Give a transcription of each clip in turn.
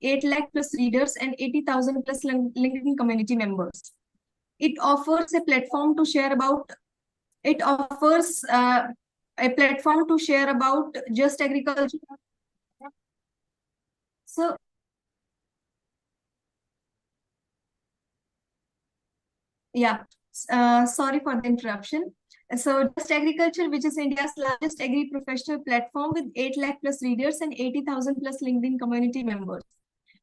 8 lakh plus readers and 80,000 plus LinkedIn community members. It offers a platform to share about. It offers a platform to share about just agriculture. So, yeah, sorry for the interruption. So, Just Agriculture, which is India's largest agri-professional platform with 8 lakh plus readers and 80,000 plus LinkedIn community members.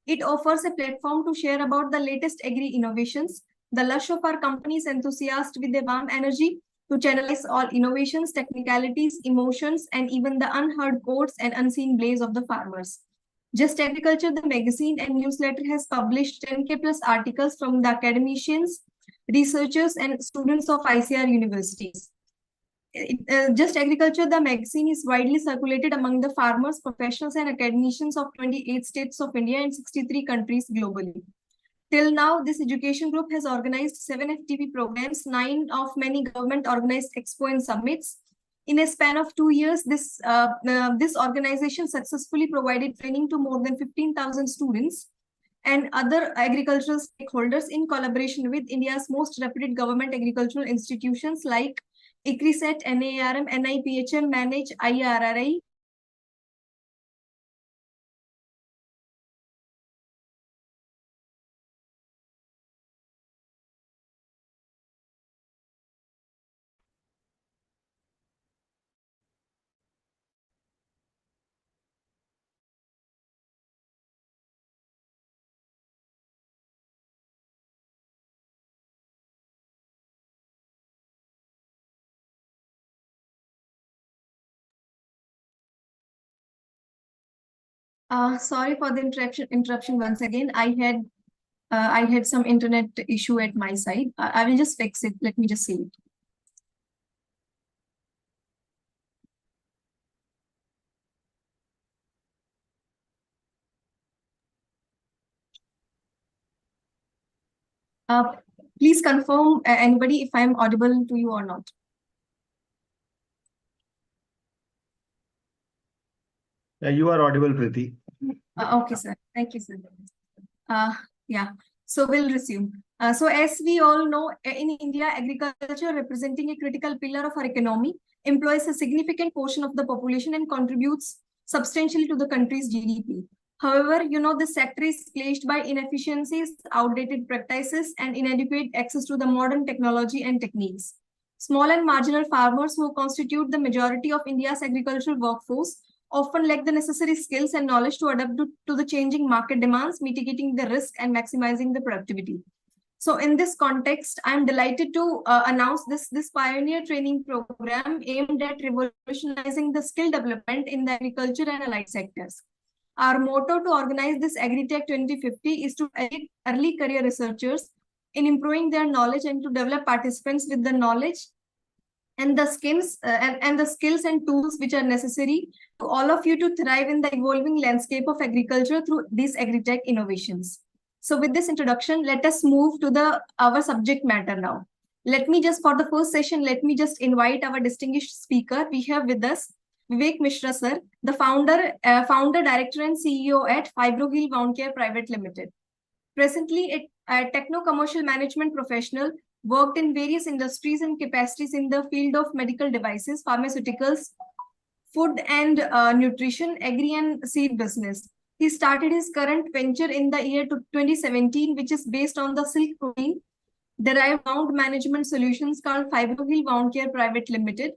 It offers a platform to share about the latest agri-innovations, the lush of our company's enthusiasts with a warm energy to channelize all innovations, technicalities, emotions, and even the unheard chords and unseen blaze of the farmers. Just Agriculture, the magazine and newsletter, has published 10K plus articles from the academicians, researchers, and students of ICR universities. Just Agriculture, the magazine, is widely circulated among the farmers, professionals, and academicians of 28 states of India and 63 countries globally. Till now, this education group has organized 7 FTP programs, 9 of many government-organized expo and summits. In a span of 2 years, this organization successfully provided training to more than 15,000 students and other agricultural stakeholders in collaboration with India's most reputed government agricultural institutions like Icar, NARM, NIPHM, Manage, IRRI. Sorry for the interruption once again. I had some internet issue at my side. I will just fix it. Let me just see it. Please confirm anybody if I am audible to you or not. You are audible, Preeti. Okay, sir. Thank you, sir. Yeah, so we'll resume. So as we all know, in India, agriculture, representing a critical pillar of our economy, employs a significant portion of the population and contributes substantially to the country's GDP. However, the sector is plagued by inefficiencies, outdated practices, and inadequate access to the modern technology and techniques. Small and marginal farmers, who constitute the majority of India's agricultural workforce, often lack the necessary skills and knowledge to adapt to the changing market demands, mitigating the risk and maximizing the productivity. So in this context, I'm delighted to announce this pioneer training program aimed at revolutionizing the skill development in the agriculture and allied sectors. Our motto to organize this Agritech 2050 is to aid early career researchers in improving their knowledge and to develop participants with the knowledge and the skills and tools which are necessary to all of you to thrive in the evolving landscape of agriculture through these Agritech innovations. So with this introduction, let us move to our subject matter now. For the first session, let me just invite our distinguished speaker. We have with us Vivek Mishra, sir, the founder, director, and CEO at Fibrohill Wound Care Private Limited. Presently, a techno-commercial management professional, worked in various industries and capacities in the field of medical devices, pharmaceuticals, food and nutrition, agri and seed business. He started his current venture in the year 2017, which is based on the silk protein derived wound management solutions called Fibrohill Wound Care Private Limited.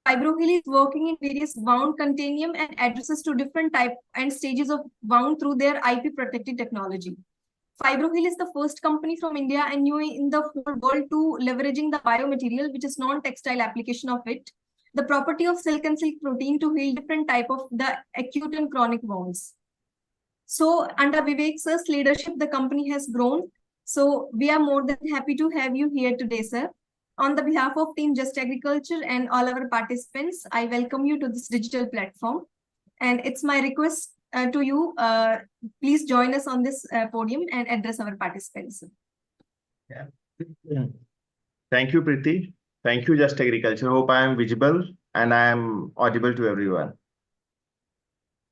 Fibrohill is working in various wound continuum and addresses to different type and stages of wound through their IP protected technology. Fibrohill is the first company from India and new in the whole world to leveraging the biomaterial, which is non-textile application of it, the property of silk and silk protein to heal different type of the acute and chronic wounds. So under Vivek sir's leadership, the company has grown. So we are more than happy to have you here today, sir. On the behalf of Team Just Agriculture and all our participants, I welcome you to this digital platform. And it's my request to you, please join us on this podium and address our participants. Yeah. Thank you, Preeti. Thank you, Just Agriculture. Hope I am visible and I am audible to everyone.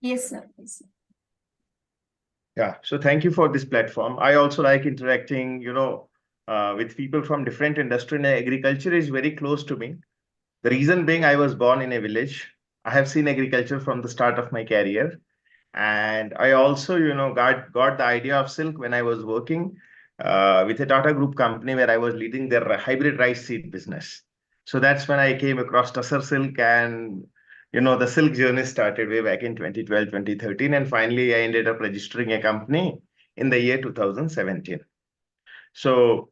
Yes, sir. Yes, sir. Yeah, so thank you for this platform. I also like interacting, with people from different industry, and agriculture is very close to me. The reason being, I was born in a village. I have seen agriculture from the start of my career. And I also, got the idea of silk when I was working with a Tata Group company where I was leading their hybrid rice seed business. So that's when I came across Tussar Silk, and the silk journey started way back in 2012, 2013, and finally I ended up registering a company in the year 2017. So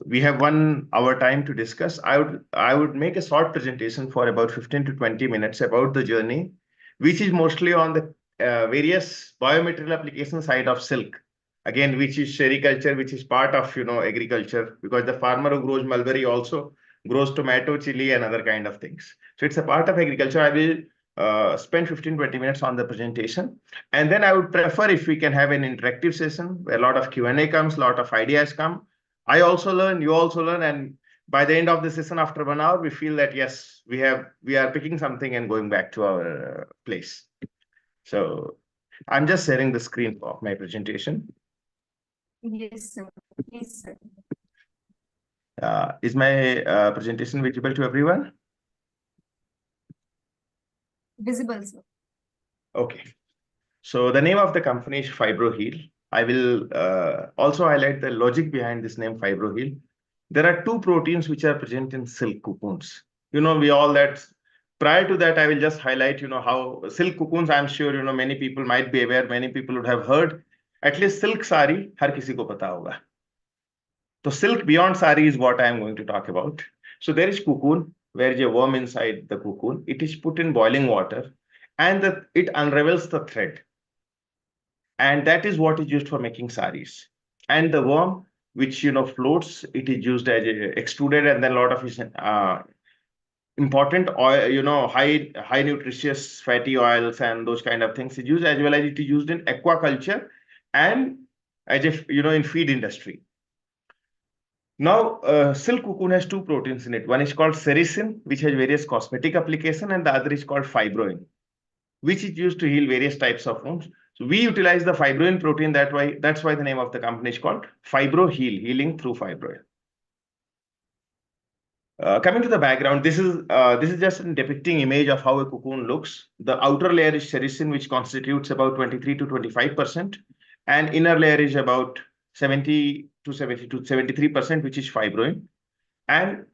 we have 1 hour time to discuss. I would make a short presentation for about 15 to 20 minutes about the journey, which is mostly on the various biomaterial application side of silk. Again, which is sericulture, which is part of agriculture, because the farmer who grows mulberry also grows tomato, chili, and other kind of things. So it's a part of agriculture. I will spend 15-20 minutes on the presentation, and then I would prefer if we can have an interactive session where a lot of Q&A comes, a lot of ideas come. I also learn, you also learn, and by the end of the session, after 1 hour, we feel that yes, we are picking something and going back to our place. So I'm just sharing the screen of my presentation. Yes, sir. Please, sir. Is my presentation visible to everyone? Visible, sir. Okay. So the name of the company is FibroHeal. I will also highlight the logic behind this name FibroHeal. There are two proteins which are present in silk cocoons. Prior to that, I will just highlight, how silk cocoons, I'm sure, many people might be aware, many people would have heard. At least silk sari, har kisi ko pata hoga. So silk beyond sari is what I am going to talk about. So there is cocoon, where is a worm inside the cocoon. It is put in boiling water, and it unravels the thread. And that is what is used for making saris. And the worm, which floats, it is used as extruded, and then a lot of important oil, high nutritious fatty oils and those kind of things is used, as well as it is used in aquaculture and as if in feed industry. Now, silk cocoon has two proteins in it. One is called sericin, which has various cosmetic application, and the other is called fibroin, which is used to heal various types of wounds. So we utilize the fibroin protein. That's why the name of the company is called FibroHeal, healing through fibroin. Coming to the background, this is just a depicting image of how a cocoon looks. The outer layer is sericin, which constitutes about 23 to 25%, and inner layer is about 70 to 73%, which is fibroin. And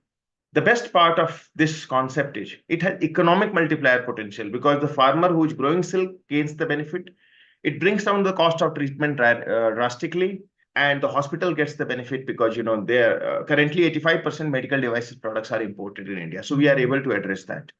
the best part of this concept is it has economic multiplier potential, because the farmer who is growing silk gains the benefit. It brings down the cost of treatment drastically, and the hospital gets the benefit because there currently 85% medical devices products are imported in India. So we are able to address that.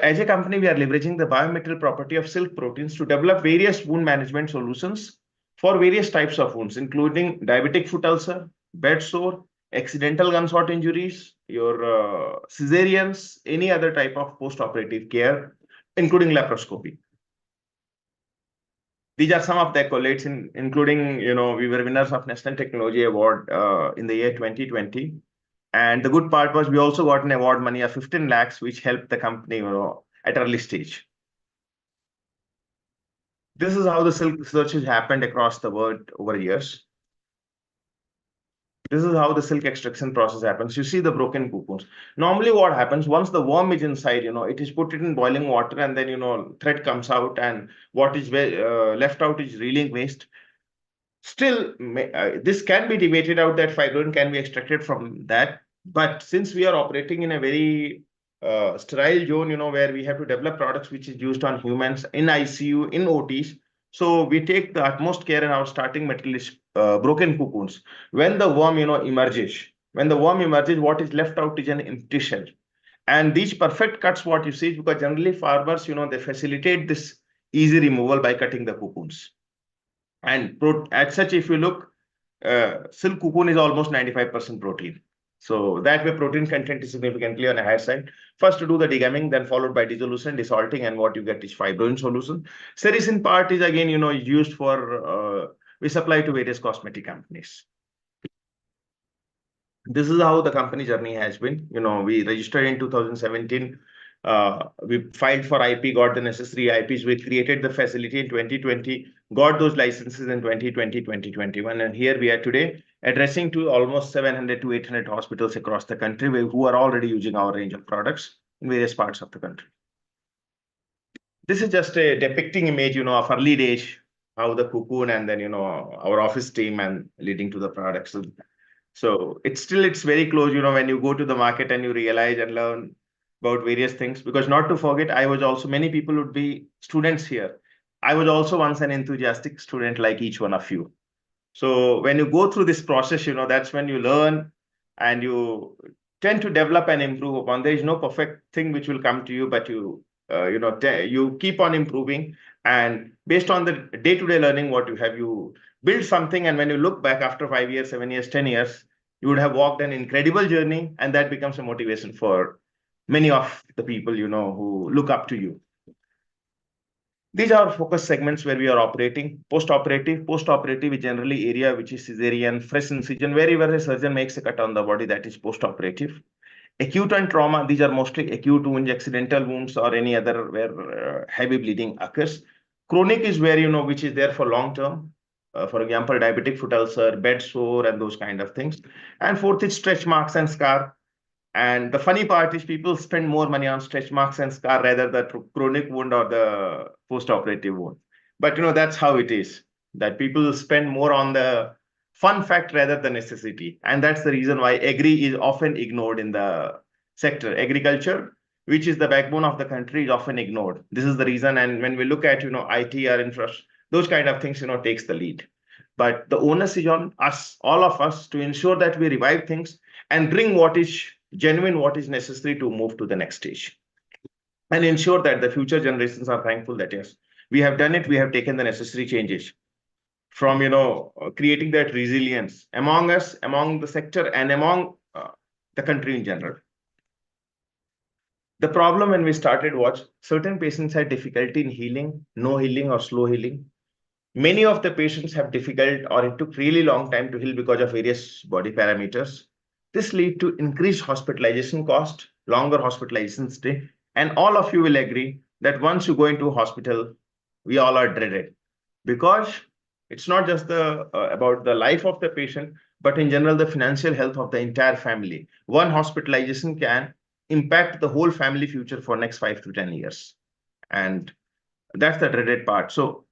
As a company, we are leveraging the biomaterial property of silk proteins to develop various wound management solutions for various types of wounds, including diabetic foot ulcer, bed sore, accidental gunshot injuries, your cesareans, any other type of post-operative care, including laparoscopy. These are some of the accolades, including, we were winners of National Technology Award in the year 2020. And the good part was we also got an award money of 15 lakhs, which helped the company, at early stage. This is how the silk research has happened across the world over years. This is how the silk extraction process happens. You see the broken cocoons. Normally what happens, once the worm is inside, it is put in boiling water, and then, thread comes out, and what is left out is reeling waste. Still, this can be debated out that fibroin can be extracted from that. But since we are operating in a very sterile zone, where we have to develop products which is used on humans in ICU, in OTs, so we take the utmost care, and our starting material is broken cocoons. When the worm, emerges, what is left out is an empty shell. And these perfect cuts, what you see, is because generally farmers, they facilitate this easy removal by cutting the cocoons. And as such, if you look, silk cocoon is almost 95% protein. So that way protein content is significantly on a higher side. First to do the degamming, then followed by dissolution, desalting, and what you get is fibroin solution. Sericin part is again, used for, we supply to various cosmetic companies. This is how the company journey has been. We registered in 2017. We filed for IP, got the necessary IPs. We created the facility in 2020, got those licenses in 2020, 2021. And here we are today, addressing to almost 700 to 800 hospitals across the country who are already using our range of products in various parts of the country. This is just a depicting image, of early days, how the cocoon and then, our office team and leading to the products. So it's very close, when you go to the market and you realize and learn about various things. Because not to forget, many people would be students here. I was also once an enthusiastic student like each one of you. So when you go through this process, that's when you learn and you tend to develop and improve upon. There is no perfect thing which will come to you, but you keep on improving. And based on the day-to-day learning, what you have, you build something. And when you look back after 5 years, 7 years, 10 years, you would have walked an incredible journey. And that becomes a motivation for many of the people, who look up to you. These are focus segments where we are operating. Post-operative is generally area which is cesarean, fresh incision, wherever a surgeon makes a cut on the body, that is post-operative. Acute and trauma, these are mostly acute wounds, accidental wounds, or any other where heavy bleeding occurs. Chronic is where, which is there for long term. For example, diabetic foot ulcer, bed sore, and those kind of things. And fourth is stretch marks and scar. And the funny part is people spend more money on stretch marks and scar rather than the chronic wound or the post-operative wound. But that's how it is, that people spend more on the fun fact rather than necessity. And that's the reason why agri is often ignored in the sector. Agriculture, which is the backbone of the country, is often ignored. This is the reason. And when we look at, IT or infrastructure, those kind of things, takes the lead. But the onus is on us, all of us, to ensure that we revive things and bring what is genuine, what is necessary to move to the next stage, and ensure that the future generations are thankful that yes, we have done it, we have taken the necessary changes from creating that resilience among us, among the sector, and among the country in general. The problem when we started was certain patients had difficulty in healing, no healing or slow healing. Many of the patients have difficult or it took really long time to heal because of various body parameters. This lead to increased hospitalization cost, longer hospitalization stay, and all of you will agree that once you go into a hospital, we all are dreaded, because it's not just about the life of the patient, but in general the financial health of the entire family. One hospitalization can impact the whole family future for next 5 to 10 years, and that's the dreaded part. So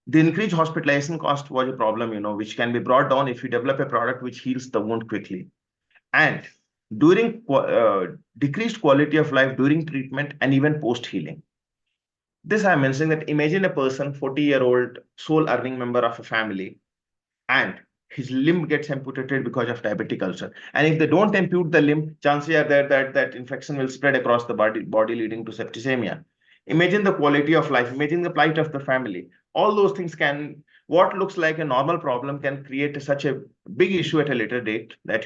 the increased hospitalization cost was a problem, which can be brought down if you develop a product which heals the wound quickly. And during decreased quality of life during treatment and even post-healing. This I'm mentioning that imagine a person, 40-year-old sole earning member of a family, and his limb gets amputated because of diabetic ulcer. And if they don't ampute the limb, chances are there that infection will spread across the body leading to septicemia. Imagine the quality of life, imagine the plight of the family. All those things what looks like a normal problem can create such a big issue at a later date that,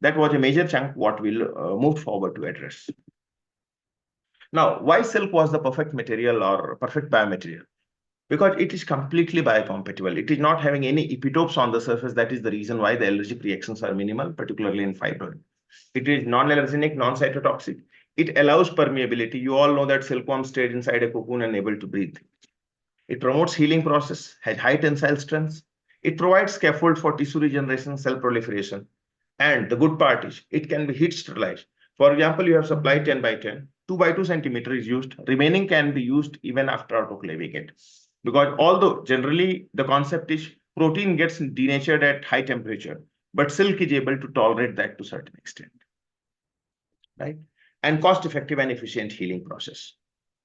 that was a major chunk what we'll move forward to address. Now, why silk was the perfect material or perfect biomaterial? Because it is completely biocompatible. It is not having any epitopes on the surface. That is the reason why the allergic reactions are minimal, particularly in fibroid. It is non-allergenic, non-cytotoxic. It allows permeability. You all know that silkworm stayed inside a cocoon and able to breathe. It promotes healing process, has high tensile strength. It provides scaffold for tissue regeneration, cell proliferation. And the good part is it can be heat sterilized. For example, you have supplied 10 by 10, 2 by 2 centimeter is used. Remaining can be used even after autoclaving it. Because although generally the concept is protein gets denatured at high temperature, but silk is able to tolerate that to a certain extent, right? And cost-effective and efficient healing process.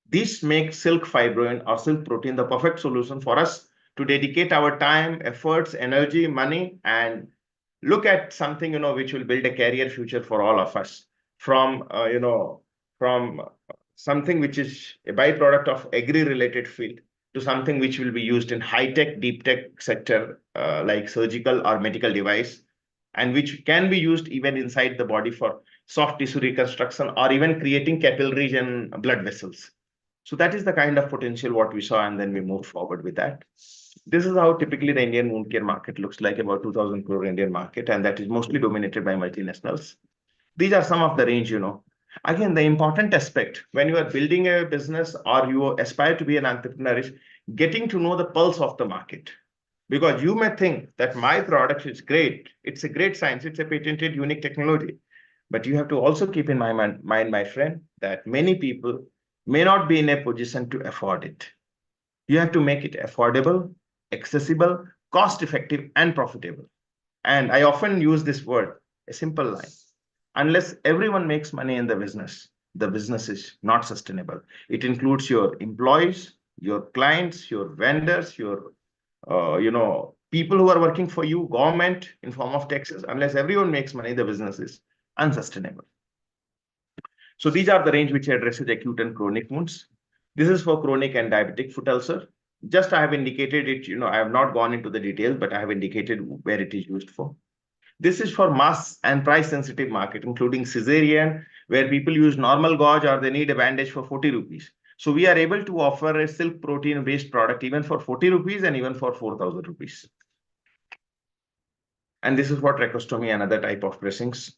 This makes silk fibrin or silk protein the perfect solution for us to dedicate our time, efforts, energy, money, and look at something, which will build a career future for all of us from, from something which is a byproduct of agri-related field to something which will be used in high-tech, deep-tech sector, like surgical or medical device, and which can be used even inside the body for soft tissue reconstruction or even creating capillaries and blood vessels. So that is the kind of potential what we saw, and then we moved forward with that. This is how typically the Indian wound care market looks like, about 2,000 crore Indian market, and that is mostly dominated by multinationals. These are some of the range, Again, the important aspect when you are building a business or you aspire to be an entrepreneur is getting to know the pulse of the market. Because you may think that my product is great, it's a great science, it's a patented unique technology. But you have to also keep in mind, my friend, that many people may not be in a position to afford it. You have to make it affordable, accessible, cost effective, and profitable. And I often use this word, a simple line. Unless everyone makes money in the business is not sustainable. It includes your employees, your clients, your vendors, your people who are working for you, government in form of taxes. Unless everyone makes money, the business is unsustainable. So these are the range which addresses acute and chronic wounds. This is for chronic and diabetic foot ulcer. Just I have indicated it, I have not gone into the details, but I have indicated where it is used for. This is for mass and price sensitive market, including cesarean, where people use normal gauze or they need a bandage for 40 rupees. So we are able to offer a silk protein based product even for 40 rupees and even for 4,000 rupees. And this is for tracheostomy, another type of dressings.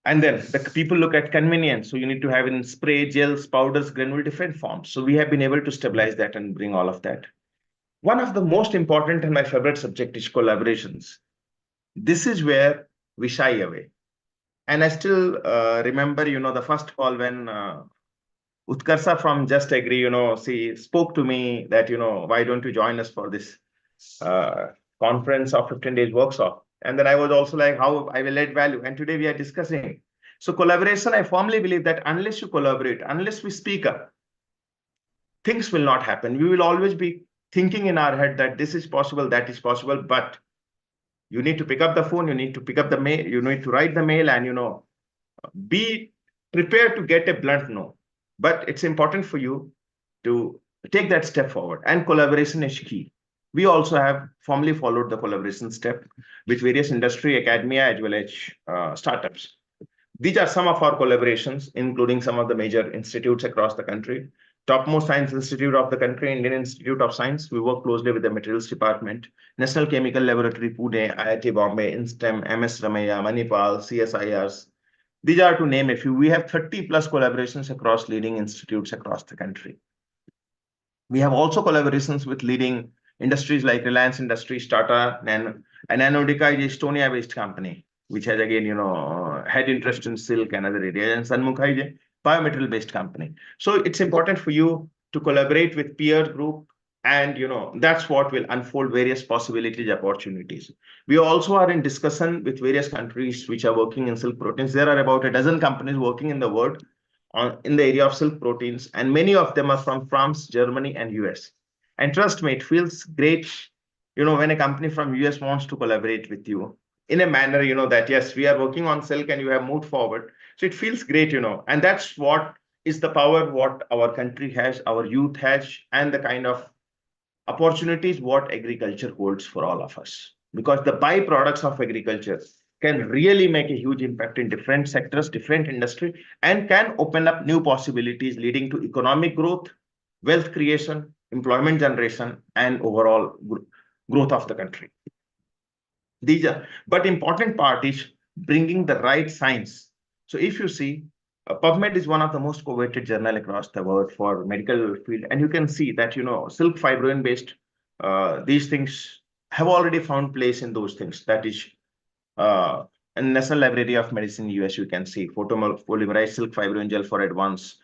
And then the people look at convenience. So you need to have in spray, gels, powders, granule, different forms. So we have been able to stabilize that and bring all of that. One of the most important and my favorite subject is collaborations. This is where we shy away. And I still remember, the first call when Utkarsa from Just Agree, she spoke to me that, why don't you join us for this conference of 15 days workshop? And then I was also like, how I will add value. And today we are discussing. So collaboration, I firmly believe that unless you collaborate, unless we speak up, things will not happen. We will always be thinking in our head that this is possible, that is possible, but you need to pick up the phone, you need to pick up the mail, you need to write the mail and, be prepared to get a blunt no. But it's important for you to take that step forward, and collaboration is key. We also have formally followed the collaboration step with various industry, academia, as well as startups. These are some of our collaborations, including some of the major institutes across the country. Topmost science institute of the country, Indian Institute of Science. We work closely with the materials department, National Chemical Laboratory, Pune, IIT Bombay, INSTEM, MS Ramaiah, Manipal, CSIRs. These are to name a few. We have 30 plus collaborations across leading institutes across the country. We have also collaborations with leading industries like Reliance Industries, Tata, and Anodica is Estonia-based company, which has again, had interest in silk and other areas, and Sanmukha is a biomaterial-based company. So it's important for you to collaborate with peer group, and that's what will unfold various possibilities, opportunities. We also are in discussion with various countries which are working in silk proteins. There are about a dozen companies working in the world in the area of silk proteins, and many of them are from France, Germany, and US. And trust me, it feels great, when a company from US wants to collaborate with you in a manner, that yes, we are working on silk and you have moved forward. So it feels great, and that's what is the power what our country has, our youth has, and the kind of opportunities what agriculture holds for all of us. Because the byproducts of agriculture can really make a huge impact in different sectors, different industry, and can open up new possibilities leading to economic growth, wealth creation, employment generation, and overall growth of the country. But important part is bringing the right science. So if you see, PubMed is one of the most coveted journal across the world for medical field, and you can see that silk fibrin based these things have already found place in those things. That is in National Library of Medicine US, you can see photopolymerized silk fibrin gel for advanced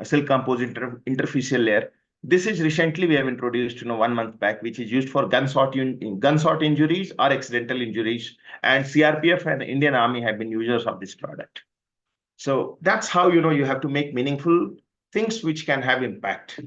silk composite interfacial layer. This is recently we have introduced 1 month back, which is used for gunshot injuries or accidental injuries, and CRPF and the Indian Army have been users of this product. So that's how you have to make meaningful things which can have impact.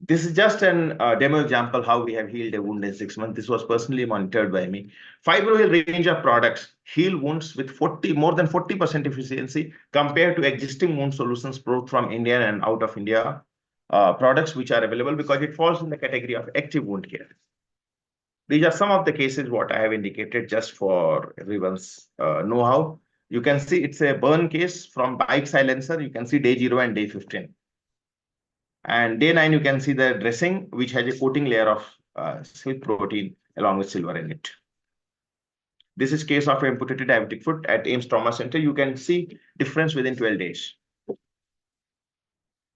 This is just an demo example how we have healed a wound in 6 months. This was personally monitored by me. FibroHeal range of products heal wounds with more than 40% efficiency compared to existing wound solutions both from India and out of India products which are available, because it falls in the category of active wound care. These are some of the cases what I have indicated just for everyone's know-how. You can see it's a burn case from bike silencer. You can see day 0 and day 15. And day 9, you can see the dressing, which has a coating layer of silk protein along with silver in it. This is case of amputated diabetic foot at AIMS Trauma Center. You can see difference within 12 days.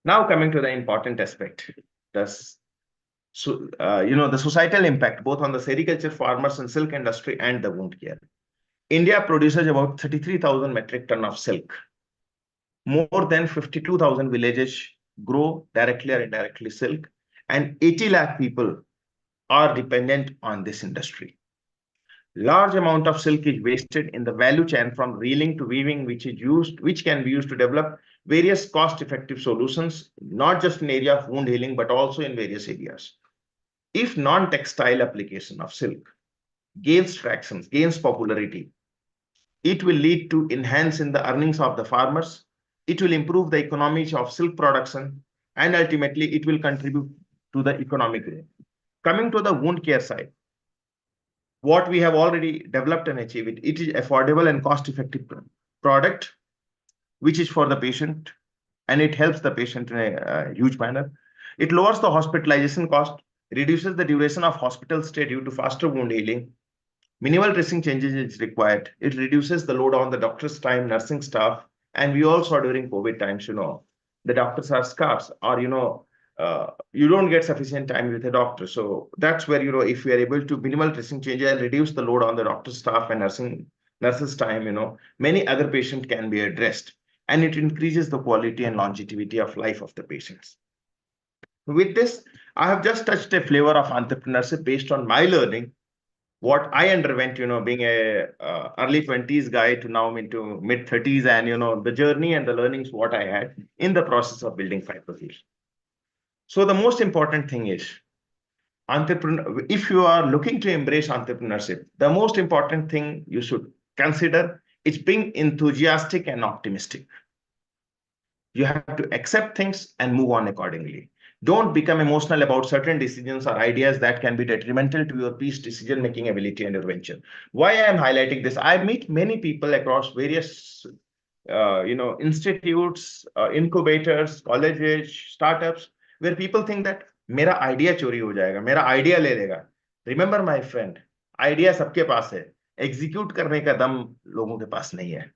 Now coming to the important aspect, the societal impact both on the sericulture, farmers and silk industry and the wound care. India produces about 33,000 metric ton of silk. More than 52,000 villages grow directly or indirectly silk, and 80 lakh people are dependent on this industry. Large amount of silk is wasted in the value chain from reeling to weaving, which can be used to develop various cost-effective solutions, not just in area of wound healing, but also in various areas. If non-textile application of silk gains traction, gains popularity, it will lead to enhance in the earnings of the farmers. It will improve the economies of silk production, and ultimately it will contribute to the economic growth. Coming to the wound care side, what we have already developed and achieved, it is affordable and cost-effective product, which is for the patient, and it helps the patient in a huge manner. It lowers the hospitalization cost, reduces the duration of hospital stay due to faster wound healing. Minimal dressing changes is required. It reduces the load on the doctor's time, nursing staff, and we also saw during COVID times, the doctors are scarce, or you don't get sufficient time with a doctor. So that's where if we are able to minimal dressing changes and reduce the load on the doctor's staff and nurses time, many other patients can be addressed, and it increases the quality and longevity of life of the patients. With this, I have just touched a flavor of entrepreneurship based on my learning, what I underwent, being a early 20s guy to now into mid 30s, and the journey and the learnings what I had in the process of building 5 years. So the most important thing is if you are looking to embrace entrepreneurship, the most important thing you should consider is being enthusiastic and optimistic. You have to accept things and move on accordingly. Don't become emotional about certain decisions or ideas that can be detrimental to your peace decision-making ability and your venture. Why I am highlighting this? I meet many people across various institutes, incubators, colleges, startups, where people think that मेरा idea चोरी हो जाएगा, मेरा idea ले लेगा. Remember my friend, idea सबके पास है, execute करने का दम लोगों के पास नहीं है.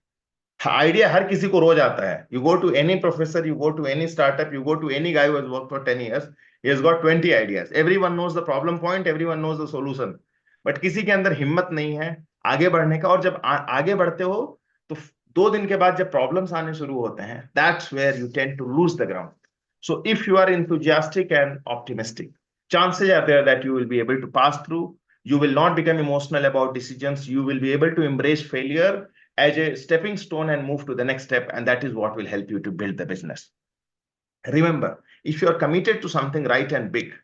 आइडिया हर किसी को रोज आता है. You go to any professor, you go to any startup, you go to any guy who has worked for 10 years, he has got 20 ideas. Everyone knows the problem point, everyone knows the solution. But किसी के अंदर हिम्मत नहीं है आगे बढ़ने का, और जब आगे बढ़ते हो तो 2 दिन के बाद जब प्रॉब्लम्स आने शुरू होते हैं, that's where you tend to lose the ground. So if you are enthusiastic and optimistic, chances are there that you will be able to pass through. You will not become emotional about decisions. You will be able to embrace failure as a stepping stone and move to the next step. And that is what will help you to build the business. Remember, if you are committed to something right and big,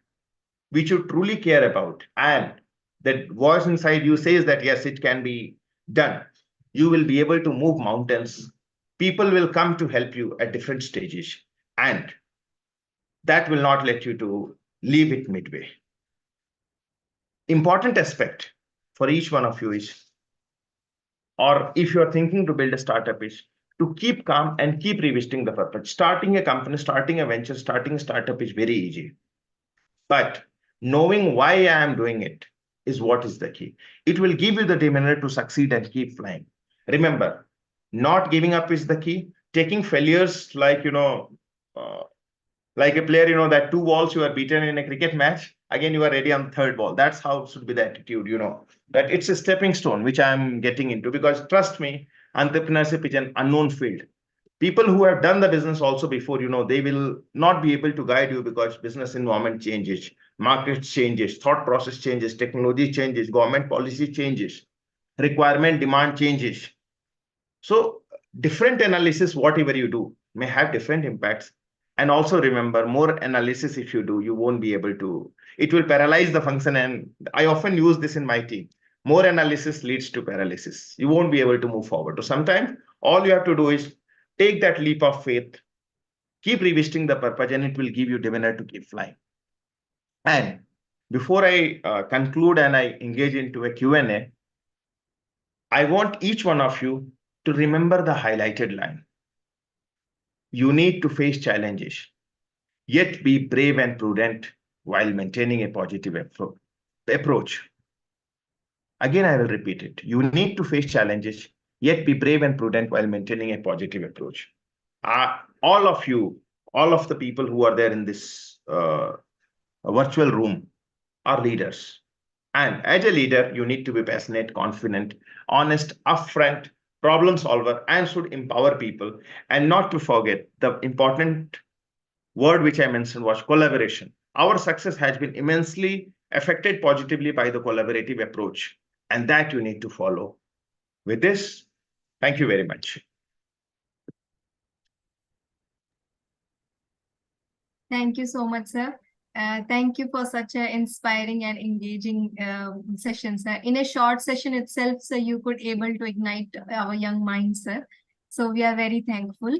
which you truly care about, and that voice inside you says that, yes, it can be done, you will be able to move mountains. People will come to help you at different stages, and that will not let you to leave it midway. Important aspect for each one of you is, or if you are thinking to build a startup, is to keep calm and keep revisiting the purpose. Starting a company, starting a venture, starting a startup is very easy. But knowing why I am doing it is what is the key. It will give you the demeanor to succeed and keep flying. Remember, not giving up is the key. Taking failures like, like a player, that 2 balls you are beaten in a cricket match, again, you are ready on the 3rd ball. That's how it should be the attitude, that it's a stepping stone, which I'm getting into, because trust me, entrepreneurship is an unknown field. People who have done the business also before, they will not be able to guide you, because business environment changes, market changes, thought process changes, technology changes, government policy changes, requirement, demand changes. So different analysis, whatever you do, may have different impacts. And also remember, more analysis if you do, you won't be able to, it will paralyze the function. And I often use this in my team. More analysis leads to paralysis. You won't be able to move forward. So sometimes all you have to do is take that leap of faith, keep revisiting the purpose, and it will give you demeanor to keep flying. And before I conclude and I engage into a Q&A, I want each one of you to remember the highlighted line. You need to face challenges, yet be brave and prudent while maintaining a positive approach. Again, I will repeat it. You need to face challenges, yet be brave and prudent while maintaining a positive approach. All of you, all of the people who are there in this virtual room are leaders. And as a leader, you need to be passionate, confident, honest, upfront, problem solver, and should empower people. And not to forget the important word which I mentioned was collaboration. Our success has been immensely affected positively by the collaborative approach, and that you need to follow. With this, thank you very much. Thank you so much, sir. Thank you for such an inspiring and engaging session, sir. In a short session itself, sir, you could able to ignite our young minds, sir. So we are very thankful.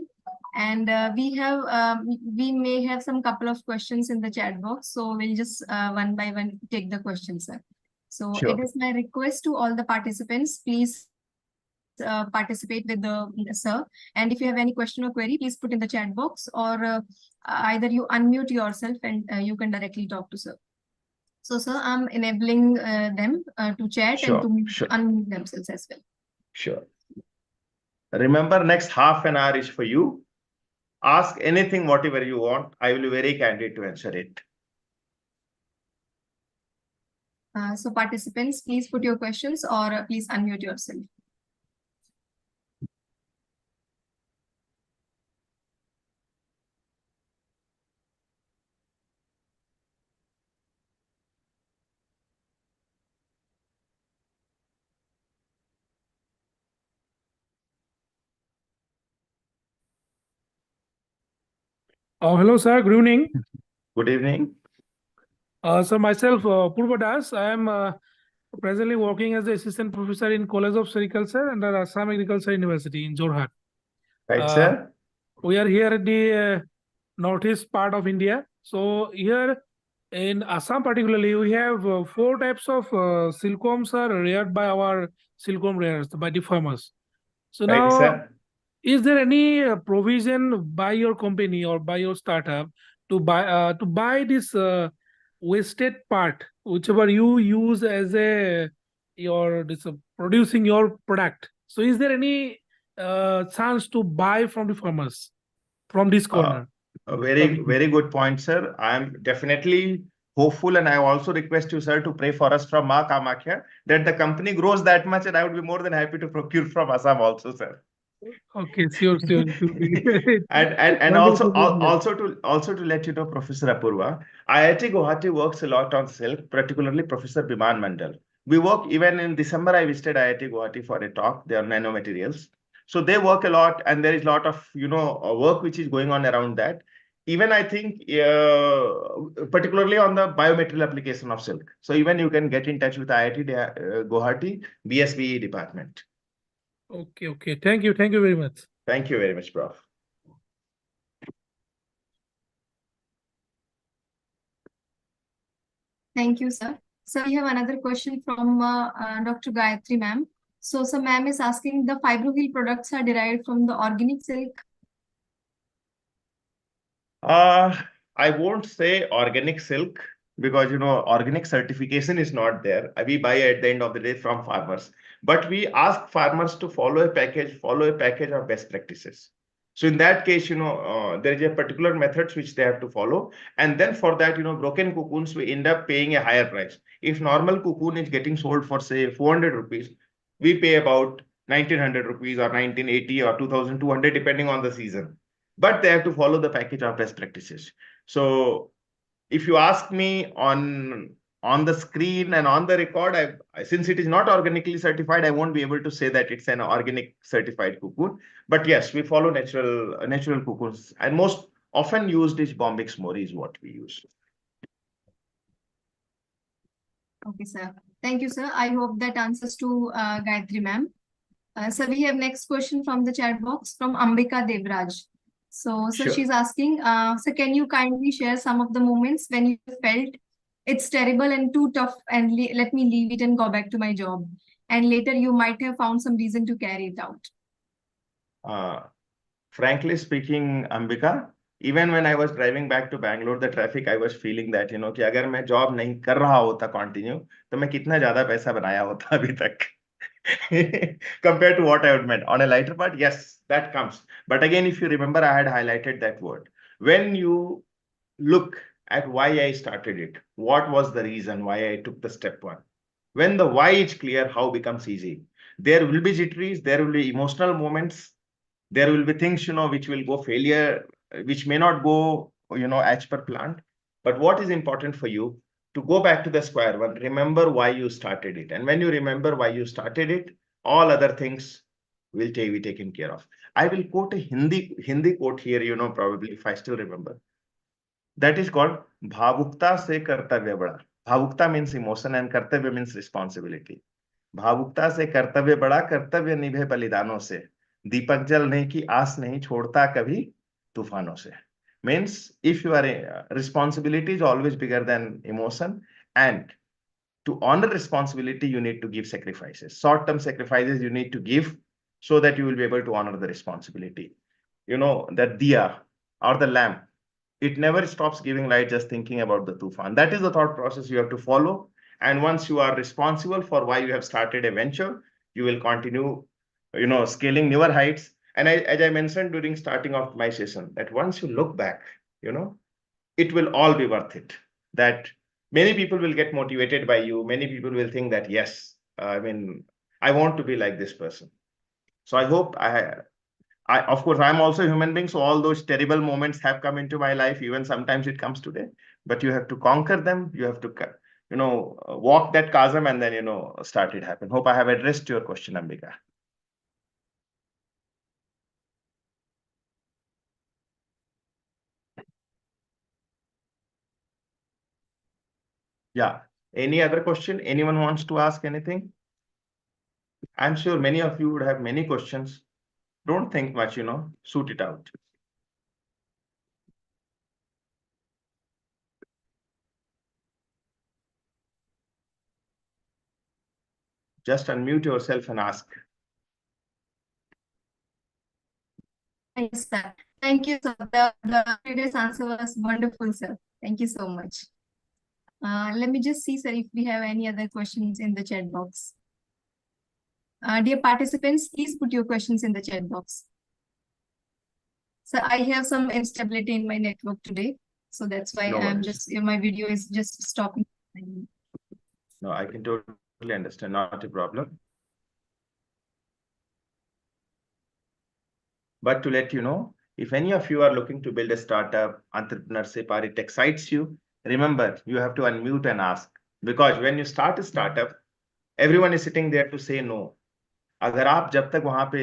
And we may have some couple of questions in the chat box. So we'll just one by one take the questions, sir. So Sure. it is my request to all the participants, please participate with the sir. And if you have any question or query, please put in the chat box, or either you unmute yourself and you can directly talk to sir. So sir, I'm enabling them to chat and to unmute themselves as well. Sure. Remember, next half an hour is for you. Ask anything, whatever you want. I will be very candid to answer it. So participants, please put your questions or please unmute yourself. Hello, sir. Good evening. Good evening. So myself, Purva Das. I am presently working as the assistant professor in College of Sericulture under Assam Agriculture University in Jorhat. Right, sir. We are here at the northeast part of India. So here in Assam particularly, we have 4 types of silkworms are reared by our silkworm rearers, by the farmers. So Right, now, sir. is there any provision by your company or by your startup to buy this wasted part, whichever you use as producing your product? So is there any chance to buy from the farmers from this corner? A very good point, sir. I'm definitely hopeful, and I also request you, sir, to pray for us from Ma Kamakhya that the company grows that much, and I would be more than happy to procure from Assam also, sir. Okay, sure. and also to let you know, Professor Apurva, IIT Guwahati works a lot on silk, particularly Professor Biman Mandal. We work even in December. I visited IIT Guwahati for a talk. They are nanomaterials, so they work a lot, and there is a lot of work which is going on around that. Even I think, particularly on the biomaterial application of silk. So even you can get in touch with IIT Guwahati BSBE department. Okay. Thank you very much. Thank you very much, Prof. Thank you, sir. So we have another question from Dr. Gayatri ma'am. So ma'am is asking, the fibroheel products are derived from the organic silk? I won't say organic silk because organic certification is not there. We buy at the end of the day from farmers, but we ask farmers to follow a package of best practices. So in that case, there is a particular methods which they have to follow, and then for that, broken cocoons, we end up paying a higher price. If normal cocoon is getting sold for say 400 rupees, we pay about 1900 rupees or 1980 or 2200 depending on the season. But they have to follow the package of best practices. So if you ask me on the screen and on the record, since it is not organically certified, I won't be able to say that it's an organic certified cocoon. But yes, we follow natural cocoons, and most often used is Bombyx mori is what we use. Okay, sir. Thank you, sir. I hope that answers to Gayatri ma'am. So we have next question from the chat box from Ambika Devraj. So Sure. She's asking, so can you kindly share some of the moments when you felt it's terrible and too tough and let me leave it and go back to my job, and later you might have found some reason to carry it out? Frankly speaking, Ambika, Even when I was driving back to Bangalore, the traffic, I was feeling that, कि अगर मैं job नहीं कर रहा होता continue, तो मैं कितना ज्यादा पैसा बनाया होता अभी तक. Compared to what I would made. On a lighter part, yes, that comes. But again, if you remember, I had highlighted that word. When you look at why I started it, what was the reason why I took the step one? When the why is clear, how becomes easy. There will be jitteries, there will be emotional moments, there will be things, which will go failure, which may not go, as per planned. But what is important for you to go back to the square one, remember why you started it. And when you remember why you started it, all other things will be taken care of. I will quote a Hindi quote here, probably if I still remember. That is called Bhavukta se kartavya bada. Bhavukta means emotion and kartavya means responsibility. भावुकता से कर्तव्य बड़ा, कर्तव्य निभे बलिदानों से, दीपक जलने की आस नहीं छोड़ता कभी तूफानों से. Means if your responsibility is always bigger than emotion, and to honor responsibility you need to give sacrifices, short-term sacrifices you need to give, so that you will be able to honor the responsibility. That diya or the lamp, it never stops giving light just thinking about the tufan. That is the thought process you have to follow. And once you are responsible for why you have started a venture, you will continue, scaling newer heights. And as I mentioned during starting of my session, that once you look back, it will all be worth it. That many people will get motivated by you. Many people will think that, yes, I want to be like this person. So I hope of course, I'm also a human being. So all those terrible moments have come into my life. Even sometimes it comes today, but you have to conquer them. You have to, walk that chasm and then, start it happen. Hope I have addressed your question, Ambika. Yeah. Any other question? Anyone wants to ask anything? I'm sure many of you would have many questions. Don't think much, shoot it out. Just unmute yourself and ask. Yes, sir. Thank you, sir. The previous answer was wonderful, sir. Thank you so much. Let me just see, sir, if we have any other questions in the chat box. Dear participants, please put your questions in the chat box. So I have some instability in my network today. So that's why No I'm worries. just, my video is just stopping. No, I can totally understand. Not a problem. But to let you know, if any of you are looking to build a startup, entrepreneurship, or it excites you, remember, you have to unmute and ask. Because when you start a startup, everyone is sitting there to say no. अगर आप जब तक वहां पे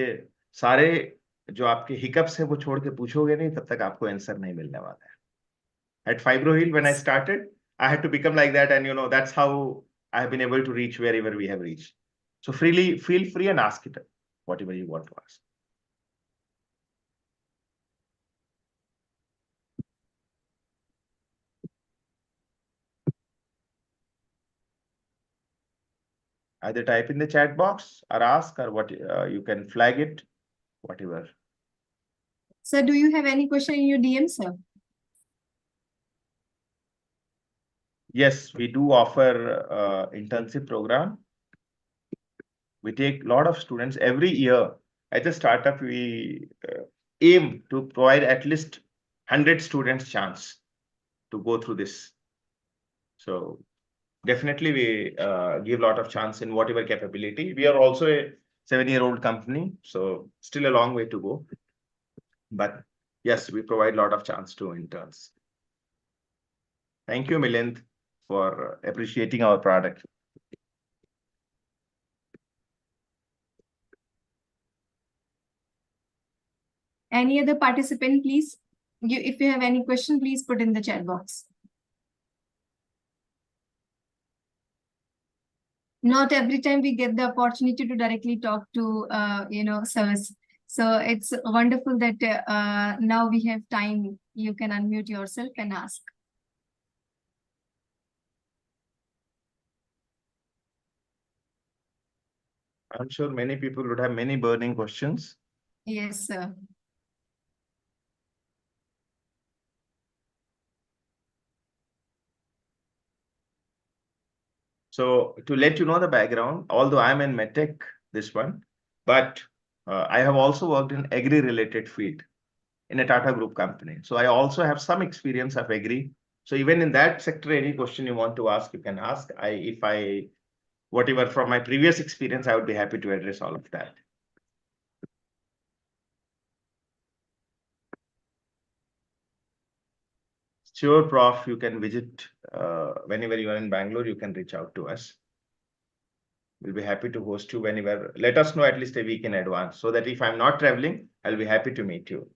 सारे जो आपके hiccups है वो छोड़ के पूछोगे नहीं, तब तक आपको आंसर नहीं मिलने वाला है. At Fibro Hill, when I started, I had to become like that, and that's how I have been able to reach wherever we have reached. So feel free and ask it, whatever you want to ask. Either type in the chat box or ask, or what you can flag it, whatever. Sir, do you have any question in your DM, sir? Yes, we do offer internship program. We take a lot of students every year. As a startup, we aim to provide at least 100 students chance to go through this. So definitely we give a lot of chance in whatever capability. We are also a 7-year-old company, so still a long way to go. But yes, we provide a lot of chance to interns. Thank you, Milind, for appreciating our product. Any other participant, please? If you have any question, please put in the chat box. Not every time we get the opportunity to directly talk to, service. So it's wonderful that now we have time. You can unmute yourself and ask. I'm sure many people would have many burning questions. Yes, sir. So to let you know the background, although I'm in medtech, this one, but I have also worked in agri-related field in a Tata Group company. So I also have some experience of agri. So even in that sector, any question you want to ask, you can ask. Whatever from my previous experience, I would be happy to address all of that. Sure, Prof, you can visit whenever you are in Bangalore, you can reach out to us. We'll be happy to host you whenever. Let us know at least a week in advance so that if I'm not traveling, I'll be happy to meet you.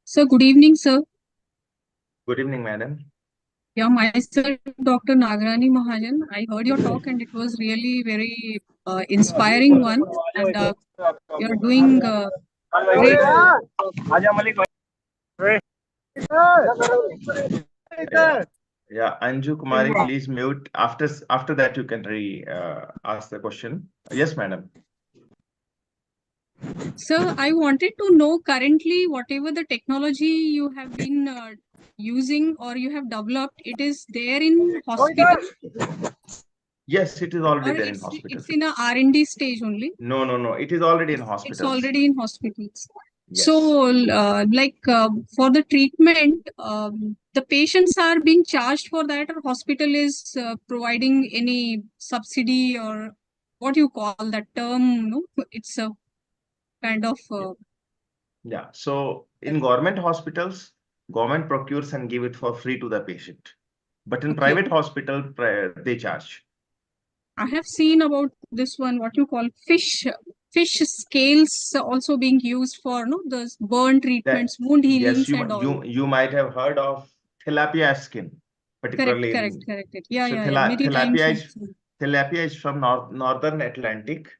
Sir, good evening, sir. Good evening, madam. Yeah, myself, Dr. Nagarani Mahajan. I heard your talk and it was really very inspiring one. And you're doing great. Yeah, Anju Kumari, please mute. After that, you can ask the question. Yes, madam. Sir, I wanted to know currently whatever the technology you have been using or you have developed, it is there in hospital? Yes, it is already Or there in hospital. it's in a R&D stage only? No. It is already in hospitals. It's already in hospitals. Yes. So, for the treatment, the patients are being charged for that, or hospital is providing any subsidy, or what you call that term? No, it's a kind of Yeah. So in government hospitals, government procures and give it for free to the patient. But in Okay. private hospital, they charge. I have seen about this one, what you call fish scales also being used for the burn treatments, wound healings, Yes, and all. you might have heard of tilapia skin, particularly Correct. Yeah, so yeah. Many times. tilapia is from northern Atlantic,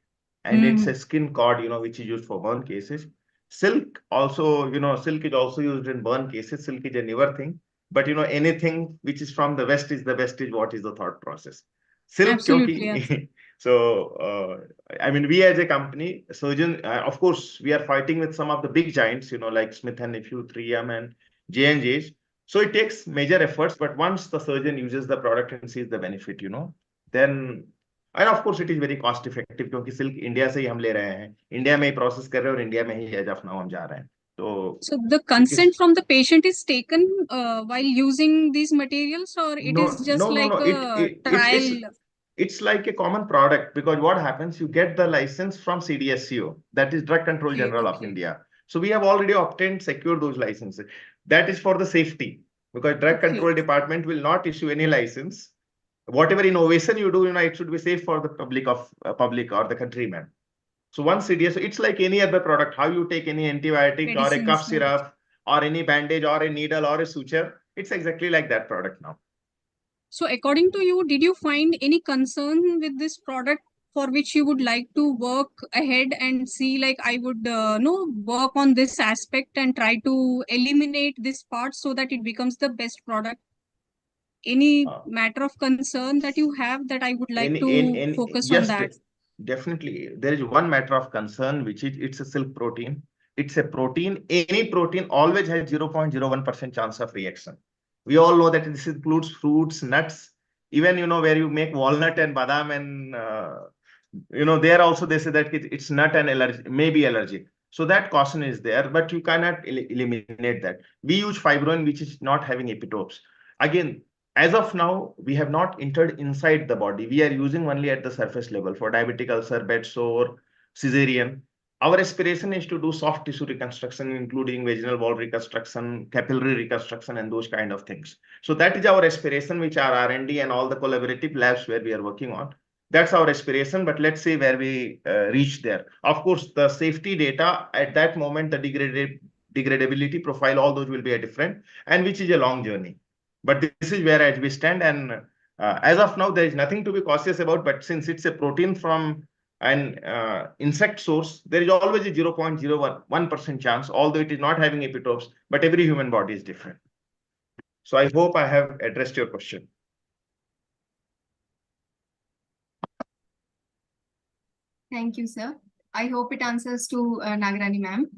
and it's a skin cord, which is used for burn cases. Silk also, silk is also used in burn cases. Silk is a newer thing, but anything which is from the West is the best is what is the thought process. Silk, Absolutely. So, I mean, we as a company, surgeon, of course, we are fighting with some of the big giants, like Smith & Nephew, 3M, and J&J's. So it takes major efforts, but once the surgeon uses the product and sees the benefit, then, and of course, it is very cost effective because silk India से ही हम ले रहे हैं, India में ही process कर रहे हैं और India में ही as of now हम जा रहे हैं. So the consent from the patient is taken while using these materials, or it is just like a trial? It's like a common product, because what happens, you get the license from CDSCO, that is Drug Control General of India. So we have already secured those licenses. That is for the safety, because Drug Control Department will not issue any license. Whatever innovation you do, it should be safe for the public or the countryman. So once CDSCO, it's like any other product. How you take any antibiotic or a cough syrup or any bandage or a needle or a suture, it's exactly like that product now. So according to you, did you find any concern with this product for which you would like to work ahead and see, like, I would work on this aspect and try to eliminate this part so that it becomes the best product? Any matter of concern that you have that I would like to focus on that? Definitely. There is one matter of concern, which is it's a silk protein. It's a protein. Any protein always has 0.01% chance of reaction. We all know that this includes fruits, nuts, even, where you make walnut and badam and, there also they say that it's nut and maybe allergic. So that caution is there, but you cannot eliminate that. We use fibrin, which is not having epitopes. Again, as of now, we have not entered inside the body. We are using only at the surface level for diabetic ulcer, bed sore, cesarean. Our aspiration is to do soft tissue reconstruction, including vaginal wall reconstruction, capillary reconstruction, and those kind of things. So that is our aspiration, which are R&D and all the collaborative labs where we are working on. That's our aspiration, but let's see where we reach there. Of course, the safety data at that moment, the degradability profile, all those will be a different, and which is a long journey. But this is where as we stand, and as of now, there is nothing to be cautious about. But since it's a protein from an insect source, there is always a 0.01% chance, although it is not having epitopes, but every human body is different. So I hope I have addressed your question. Thank you, sir. I hope it answers to Nagarani ma'am.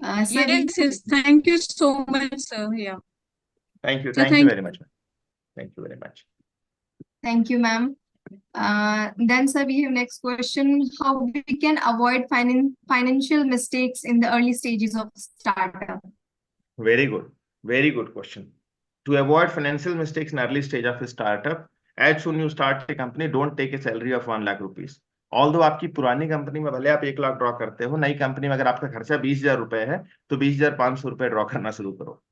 Sir, Yes, thank you so much, sir. Yeah. Thank you. So Thank you thank very much, ma'am. Thank you very much. thank you, ma'am. Then, sir, we have next question: how we can avoid financial mistakes in the early stages of startup? Very good. Very good question. To avoid financial mistakes in early stage of a startup, as soon you start a company, don't take a salary of 1 lakh rupees. Although आपकी पुरानी company में भले आप 1 lakh draw करते हो, नई company में अगर आपका खर्चा 20,000 रुपए है, तो 20,500 रुपए ड्रॉ करना शुरू करो.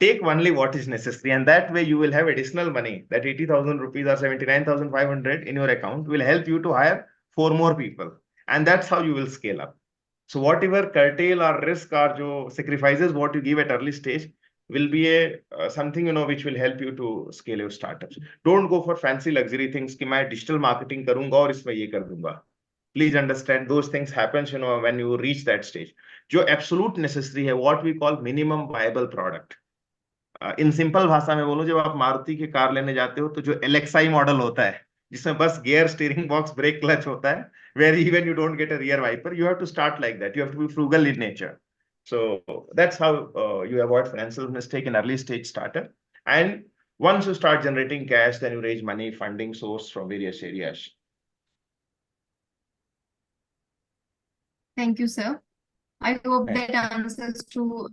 Take only what is necessary, and that way you will have additional money. That 80,000 rupees or 79,500 in your account will help you to hire 4 more people, and that's how you will scale up. So whatever curtail or risk or jo sacrifices what you give at early stage will be a something which will help you to scale your startups. Don't go for fancy luxury things कि मैं digital marketing करूंगा और इसमें ये कर दूंगा. Please understand those things happens when you reach that stage. जो absolute necessary है, what we call minimum viable product. In simple भाषा में बोलो, जब आप मारुति की कार लेने जाते हो तो जो एलेक्साई मॉडल होता है जिसमें बस gear, steering box, brake, clutch होता है, where even you don't get a rear wiper, you have to start like that. You have to be frugal in nature. So that's how you avoid financial mistake in early stage startup. And once you start generating cash, then you raise money, funding source from various areas. Thank you, sir. I hope that answers to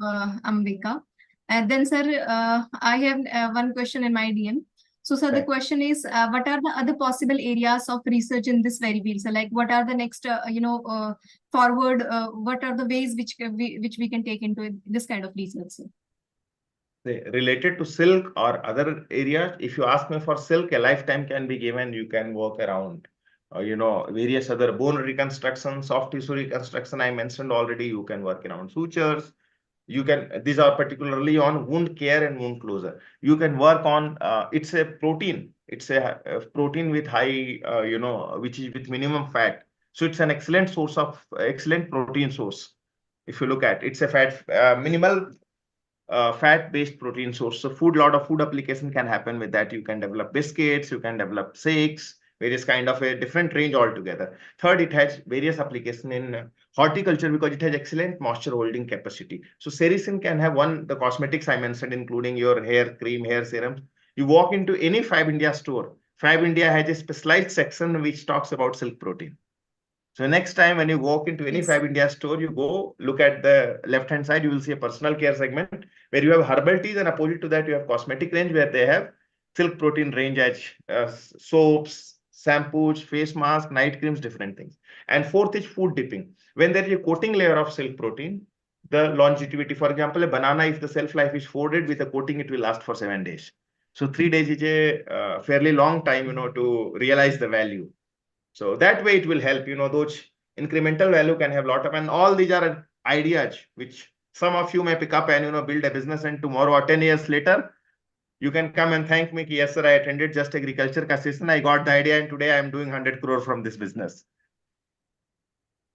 Ambika. And then, sir, I have one question in my DM. So, sir, the Okay. question is, what are the other possible areas of research in this very field? So, like, what are the next, forward, what are the ways which we can take into this kind of research, sir? Related to silk or other areas, if you ask me for silk, a lifetime can be given. You can work around, various other bone reconstruction, soft tissue reconstruction. I mentioned already. You can work around sutures. These are particularly on wound care and wound closure. You can work on, it's a protein. It's a protein with high, which is with minimum fat. So it's an excellent protein source. If you look at, it's a minimal fat-based protein source. So lot of food application can happen with that. You can develop biscuits, you can develop shakes, various kind of a different range altogether. Third, it has various application in horticulture because it has excellent moisture holding capacity. So sericin can have the cosmetics I mentioned, including your hair cream, hair serums. You walk into any Fab India store, Fab India has a specialized section which talks about silk protein. So next time when you walk into any Fab India store, you go look at the left-hand side, you will see a personal care segment where you have herbal teas, and opposite to that, you have cosmetic range where they have silk protein range as soaps, shampoos, face masks, night creams, different things. And fourth is food dipping. When there is a coating layer of silk protein, the longevity, for example, a banana, if the shelf life is 4 days, with a coating, it will last for 7 days. So 3 days is a fairly long time, to realize the value. So that way it will help, those incremental value can have a lot of, and all these are ideas which some of you may pick up and, build a business, and tomorrow or 10 years later, you can come and thank me. Yes, sir, I attended just agriculture ka session. I got the idea and today I am doing 100 crore from this business.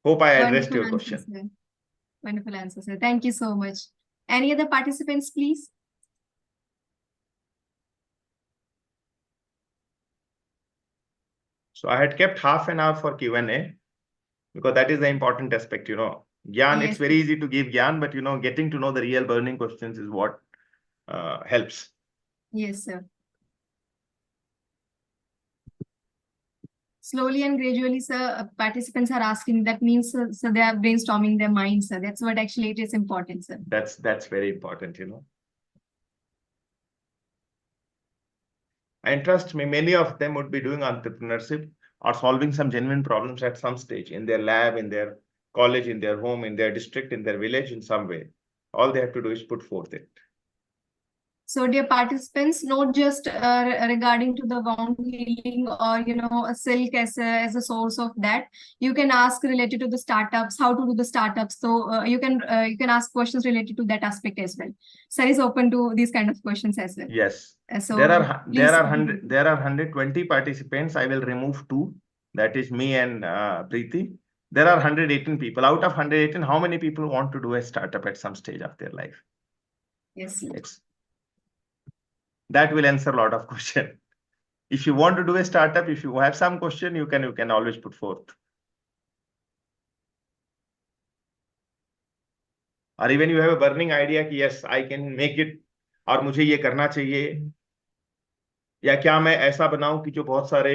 Hope I addressed your question. Sir. Wonderful answer, sir. Thank you so much. Any other participants, please? So I had kept half an hour for Q&A because that is the important aspect, Gyan, Yes. it's very easy to give Gyan, but, getting to know the real burning questions is what helps. Yes, sir. Slowly and gradually, sir, participants are asking. That means, so they are brainstorming their minds, sir. That's what actually it is important, sir. That's very important, And trust me, many of them would be doing entrepreneurship or solving some genuine problems at some stage in their lab, in their college, in their home, in their district, in their village, in some way. All they have to do is put forth it. So, dear participants, not just regarding to the wound healing or a silk as a source of that. You can ask related to the startups, how to do the startups. So you can ask questions related to that aspect as well. Sir is open to these kind of questions as well. Yes. So there are 120 participants. I will remove 2. That is me and Preeti. There are 118 people. Out of 118, how many people want to do a startup at some stage of their life? Yes, sir. That will answer a lot of questions. If you want to do a startup, if you have some question, you can always put forth. or even you have a burning idea कि yes I can make it और मुझे ये करना चाहिए, या क्या मैं ऐसा बनाऊं कि जो बहुत सारे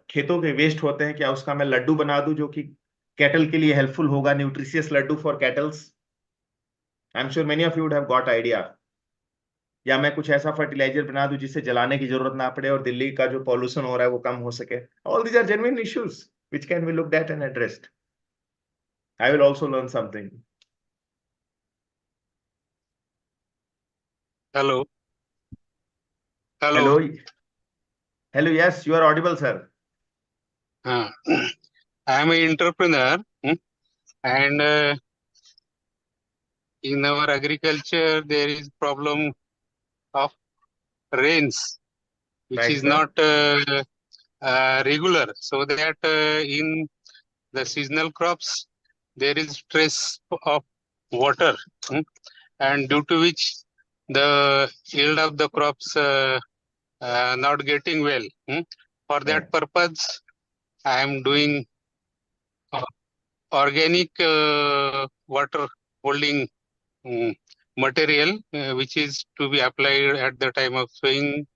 खेतों के वेस्ट होते हैं, क्या उसका मैं लड्डू बना दूं जो कि कैटल के लिए हेल्पफुल होगा, nutritious laddu for cattles. I am sure many of you would have got idea. या मैं कुछ ऐसा फर्टिलाइजर बना दूं जिससे जलाने की जरूरत ना पड़े और दिल्ली का जो पॉल्यूशन हो रहा है वो कम हो सके. All these are genuine issues which can be looked at and addressed. I will also learn something. Hello. Hello. Hello. Yes, you are audible, sir. I am an entrepreneur, and in our agriculture there is problem of rains, which Right, is sir. not regular. So that in the seasonal crops there is stress of water, and due to which the yield of the crops not getting well. For that purpose, I am doing organic water holding material, which is to be applied at the time of sowing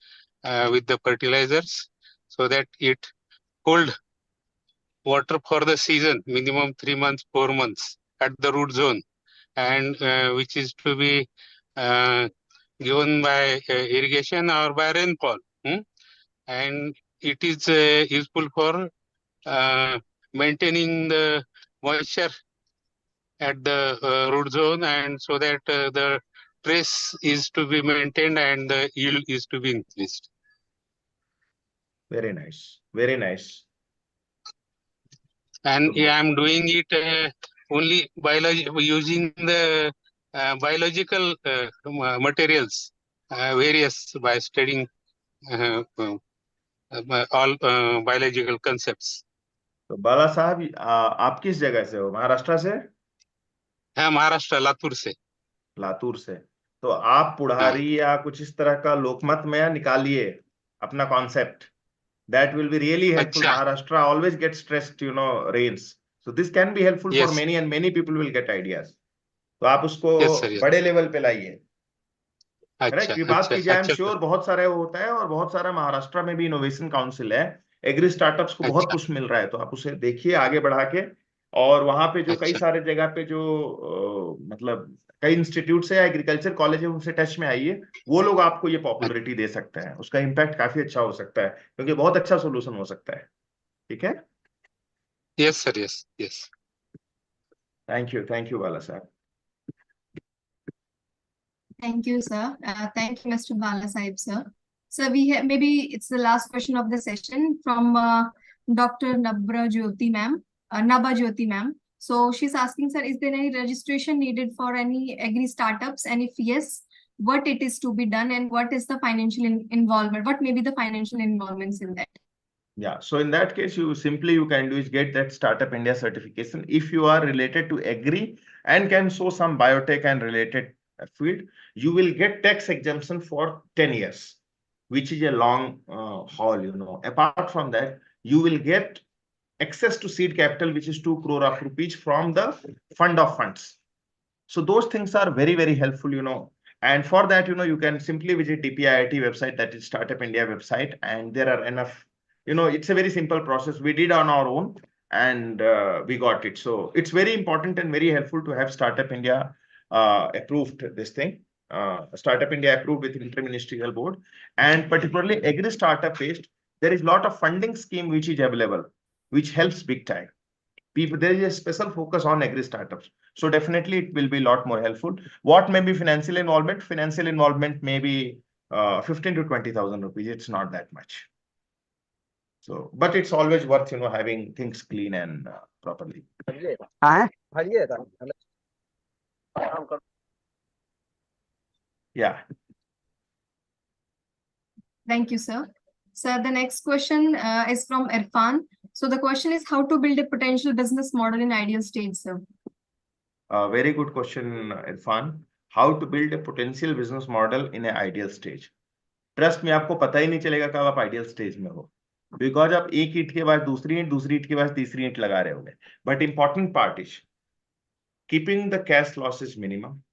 with the fertilizers, so that it hold water for the season, minimum 3 months, 4 months at the root zone, and which is to be given by irrigation or by rainfall. And it is useful for maintaining the moisture at the root zone, and so that the trace is to be maintained and the yield is to be increased. Very nice. Very nice. And I am doing it only using the biological materials, various, by studying all biological concepts. तो बाला साहब, आप किस जगह से हो? महाराष्ट्र से? हाँ, महाराष्ट्र, लातूर से. लातूर से. तो आप पुढ़ारी या कुछ इस तरह का लोकमत में निकालिए अपना concept. That will be really helpful. Maharashtra always gets stressed, rains. So this can be helpful for many, and many people will get ideas. तो आप उसको बड़े लेवल पे लाइए. करेक्ट. ये बात कीजिए. आई एम श्योर बहुत सारे होता है, और बहुत सारा महाराष्ट्र में भी इनोवेशन काउंसिल है. एग्री स्टार्टअप्स को बहुत कुछ मिल रहा है, तो आप उसे देखिए आगे बढ़ा के. और वहां पे जो कई सारे जगह पे जो मतलब कई इंस्टीट्यूट है, एग्रीकल्चर कॉलेज है, उनसे टच में आइए. वो लोग आपको ये पॉपुलरिटी दे सकते हैं. उसका इम्पैक्ट काफी अच्छा हो सकता है, क्योंकि बहुत अच्छा सोल्यूशन हो सकता है. ठीक है. Yes sir. Yes yes. Thank you Bala साहब. Thank you, sir. Thank you, Mr. Bala Sahib, sir. So we have, maybe it's the last question of the session from Dr. Nabha Jyoti ma'am. So she's asking, sir, is there any registration needed for any agri startups? And if yes, what it is to be done, and what is the financial involvement? What may be the financial involvements in that? Yeah, so in that case, you can do is get that Startup India certification if you are related to agri and can show some biotech and related field. You will get tax exemption for 10 years, which is a long haul. Apart from that, you will get access to seed capital, which is 2 crore of rupees from the fund of funds. So those things are very, very helpful. And for that, you can simply visit DPIIT website, that is Startup India website, and there are enough. It's a very simple process. We did on our own, and we got it. So it's very important and very helpful to have Startup India approved this thing. Startup India approved with interministerial board, and particularly agri startup based, there is a lot of funding scheme which is available, which helps big time. There is a special focus on agri startups. So definitely it will be a lot more helpful. What may be financial involvement? Financial involvement may be 15 to 20,000 rupees. It's not that much. So, but it's always worth, having things clean and properly. Yeah. Thank you, sir. Sir, the next question is from Irfan. So the question is how to build a potential business model in ideal stage, sir. Very good question, Irfan. How to build a potential business model in an ideal stage. Trust me, आपको पता ही नहीं चलेगा कब आप ideal stage में हो. Because आप एक ईंट के बाद दूसरी ईंट के बाद तीसरी ईंट लगा रहे होंगे. But important part is, keeping the cash losses minimum,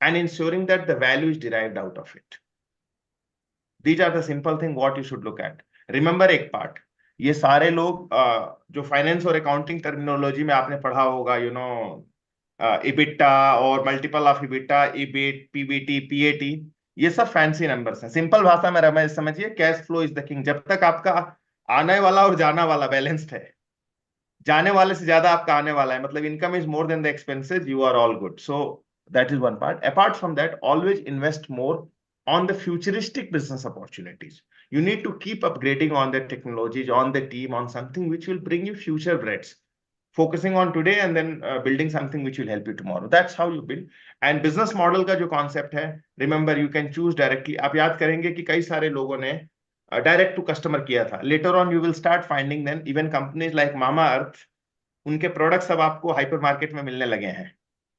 and ensuring that the value is derived out of it. These are the simple things what you should look at. Remember एक part, ये सारे लोग जो finance और accounting terminology में आपने पढ़ा होगा, इबिटा और multiple of EBITDA, EBIT, PBT, PAT, ये सब फैंसी नंबर्स हैं. सिंपल भाषा में रमेश समझिए, cash flow is the king. जब तक आपका आने वाला और जाना वाला बैलेंस्ड है, जाने वाले से ज्यादा आपका आने वाला है, मतलब income is more than the expenses, you are all good. So that is one part. Apart from that, always invest more on the futuristic business opportunities. You need to keep upgrading on the technologies, on the team, on something which will bring you future breads. Focusing on today and then building something which will help you tomorrow. That's how you build. And business model का जो concept है, remember you can choose directly. आप याद करेंगे कि कई सारे लोगों ने direct to customer किया था. Later on you will start finding then even companies like Mama Earth, उनके products अब आपको hypermarket में मिलने लगे हैं,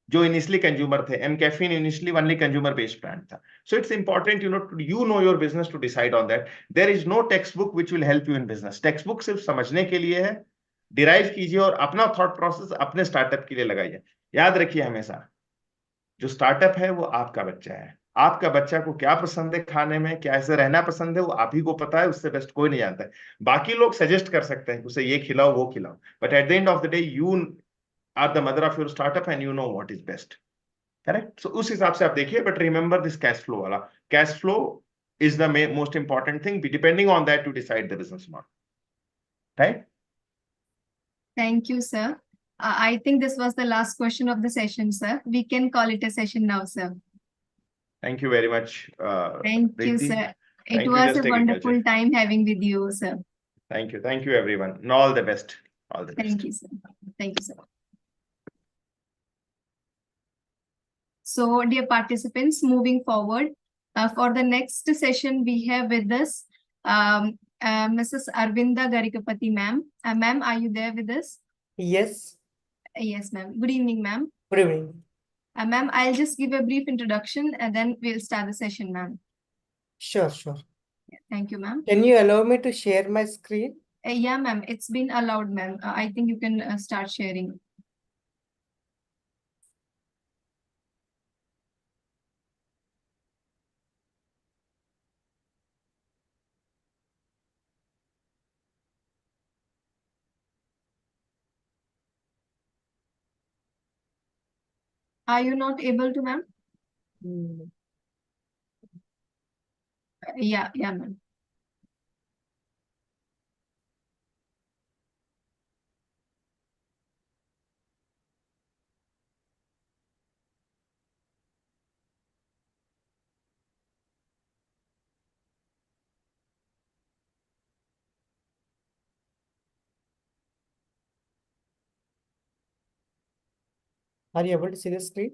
जो इनिशियली कंज्यूमर थे. M caffeine initially only consumer based brand था. So it's important you know your business to decide on that. There is no text book which will help you in business. Text book सिर्फ समझने के लिए है. Derive कीजिए और अपना thought process अपने स्टार्टअप के लिए लगाइए. याद रखिए हमेशा, जो स्टार्टअप है वो आपका बच्चा है. आपका बच्चा को क्या पसंद है खाने में, क्या ऐसे रहना पसंद है, वो आप ही को पता है. उससे बेस्ट कोई नहीं जानता है. बाकी लोग सजेस्ट कर सकते हैं उसे ये खिलाओ वो खिलाओ, but at the end of the day you are the mother of your startup and you know what is best. Correct? So उस हिसाब से आप देखिए, but remember this cash flow वाला. Cash flow is the most important thing. Be depending on that to decide the business model. Right? Thank you, sir. I think this was the last question of the session, sir. We can call it a session now, sir. Thank you very much. Thank you, Preeti. sir. Thank It you, was Just a wonderful Agriculture. time having with you, sir. Thank you. Thank you, everyone. And all the best. All the best. Thank you, sir. Thank you, sir. So, dear participants, moving forward, for the next session, we have with us Mrs. Arvinda Garikapati, ma'am. Ma'am, are you there with us? Yes, Yes, ma'am. Good evening, ma'am. good evening. Ma'am, I'll just give a brief introduction and then we'll start the session, ma'am. Sure. Thank you, ma'am. Can you allow me to share my screen? Yeah, ma'am. It's been allowed, ma'am. I think you can start sharing. Are you not able to, ma'am? Yeah, ma'am. Are you able to see the screen?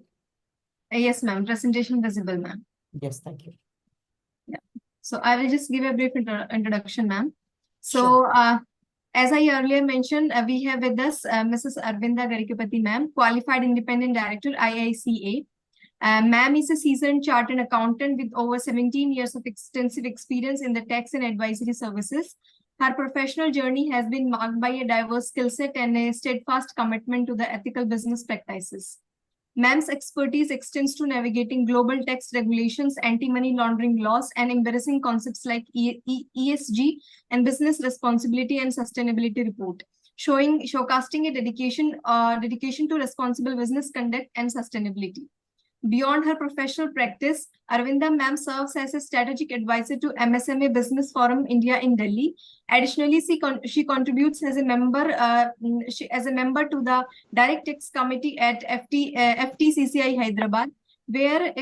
Yes, ma'am. Presentation visible, ma'am. Yes, thank you. So I will just give a brief introduction, ma'am. So as I earlier mentioned, we have with us Mrs. Arvinda Garikapati, ma'am, Qualified Independent Director, IICA. Ma'am is a seasoned chartered accountant with over 17 years of extensive experience in the tax and advisory services. Her professional journey has been marked by a diverse skill set and a steadfast commitment to the ethical business practices. Ma'am's expertise extends to navigating global tax regulations, anti-money laundering laws, and embracing concepts like ESG and business responsibility and sustainability report, showcasing a dedication to responsible business conduct and sustainability. Beyond her professional practice, Arvinda ma'am serves as a strategic advisor to MSME Business Forum India in Delhi. Additionally, she contributes as a member to the Direct Tax Committee at FTCCI Hyderabad, where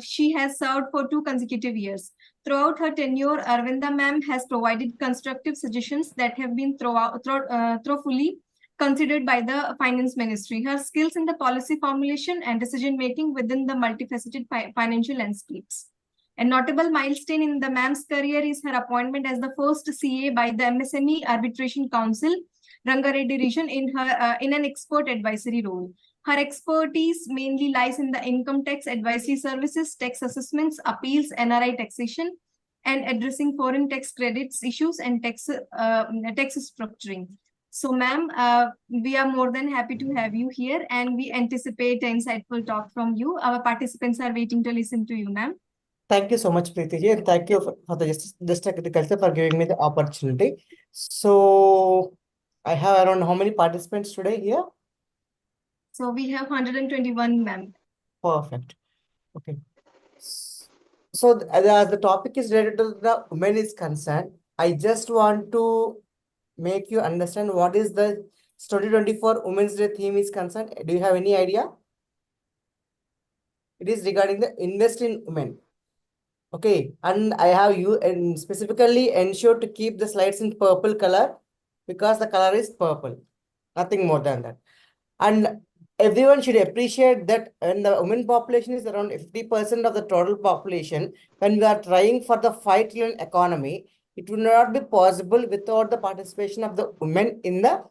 she has served for 2 consecutive years. Throughout her tenure, Arvinda ma'am has provided constructive suggestions that have been thoroughly considered by the Finance Ministry. Her skills in the policy formulation and decision-making within the multifaceted financial landscapes. A notable milestone in the ma'am's career is her appointment as the first CA by the MSME Arbitration Council, Rangareddy region, in an expert advisory role. Her expertise mainly lies in the income tax advisory services, tax assessments, appeals, NRI taxation, and addressing foreign tax credits issues and tax structuring. So, ma'am, we are more than happy to have you here, and we anticipate an insightful talk from you. Our participants are waiting to listen to you, ma'am. Thank you so much, Preeti ji, and thank you for the Just Agriculture for giving me the opportunity. So, I have around how many participants today here? So we have 121, ma'am. Perfect. Okay. So, as the topic is related to the women is concerned, I just want to make you understand what is the 2024 Women's Day theme is concerned. Do you have any idea? It is regarding the invest in women. Okay, and I have you and specifically ensure to keep the slides in purple color because the color is purple. Nothing more than that. And everyone should appreciate that when the women population is around 50% of the total population, when we are trying for the 5 trillion economy, it will not be possible without the participation of the women in the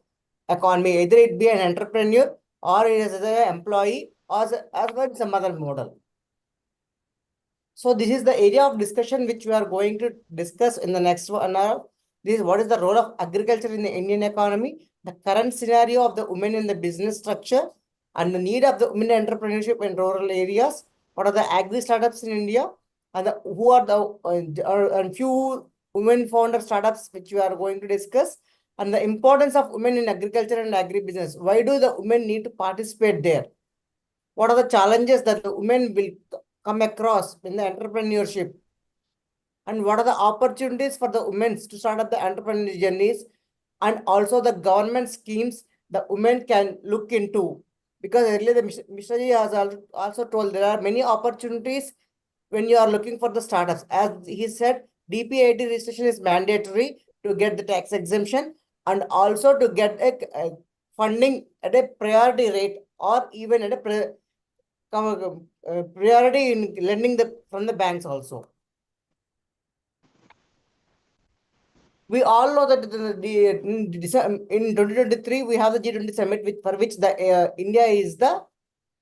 economy. Either it be an entrepreneur or it is an employee or as well some other model. So this is the area of discussion which we are going to discuss in the next 1 hour. This is what is the role of agriculture in the Indian economy, the current scenario of the women in the business structure, and the need of the women entrepreneurship in rural areas. What are the agri startups in India, and who are the few women founder startups which we are going to discuss, and the importance of women in agriculture and agribusiness. Why do the women need to participate there? What are the challenges that the women will come across in the entrepreneurship? And what are the opportunities for the women to start up the entrepreneurial journeys? And also the government schemes the women can look into. Because earlier the Mr. Ji has also told there are many opportunities when you are looking for the startups. As he said, DP-80 registration is mandatory to get the tax exemption and also to get a funding at a priority rate or even at a priority in lending from the banks also. We all know that in 2023 we have the G20 summit for which the India is the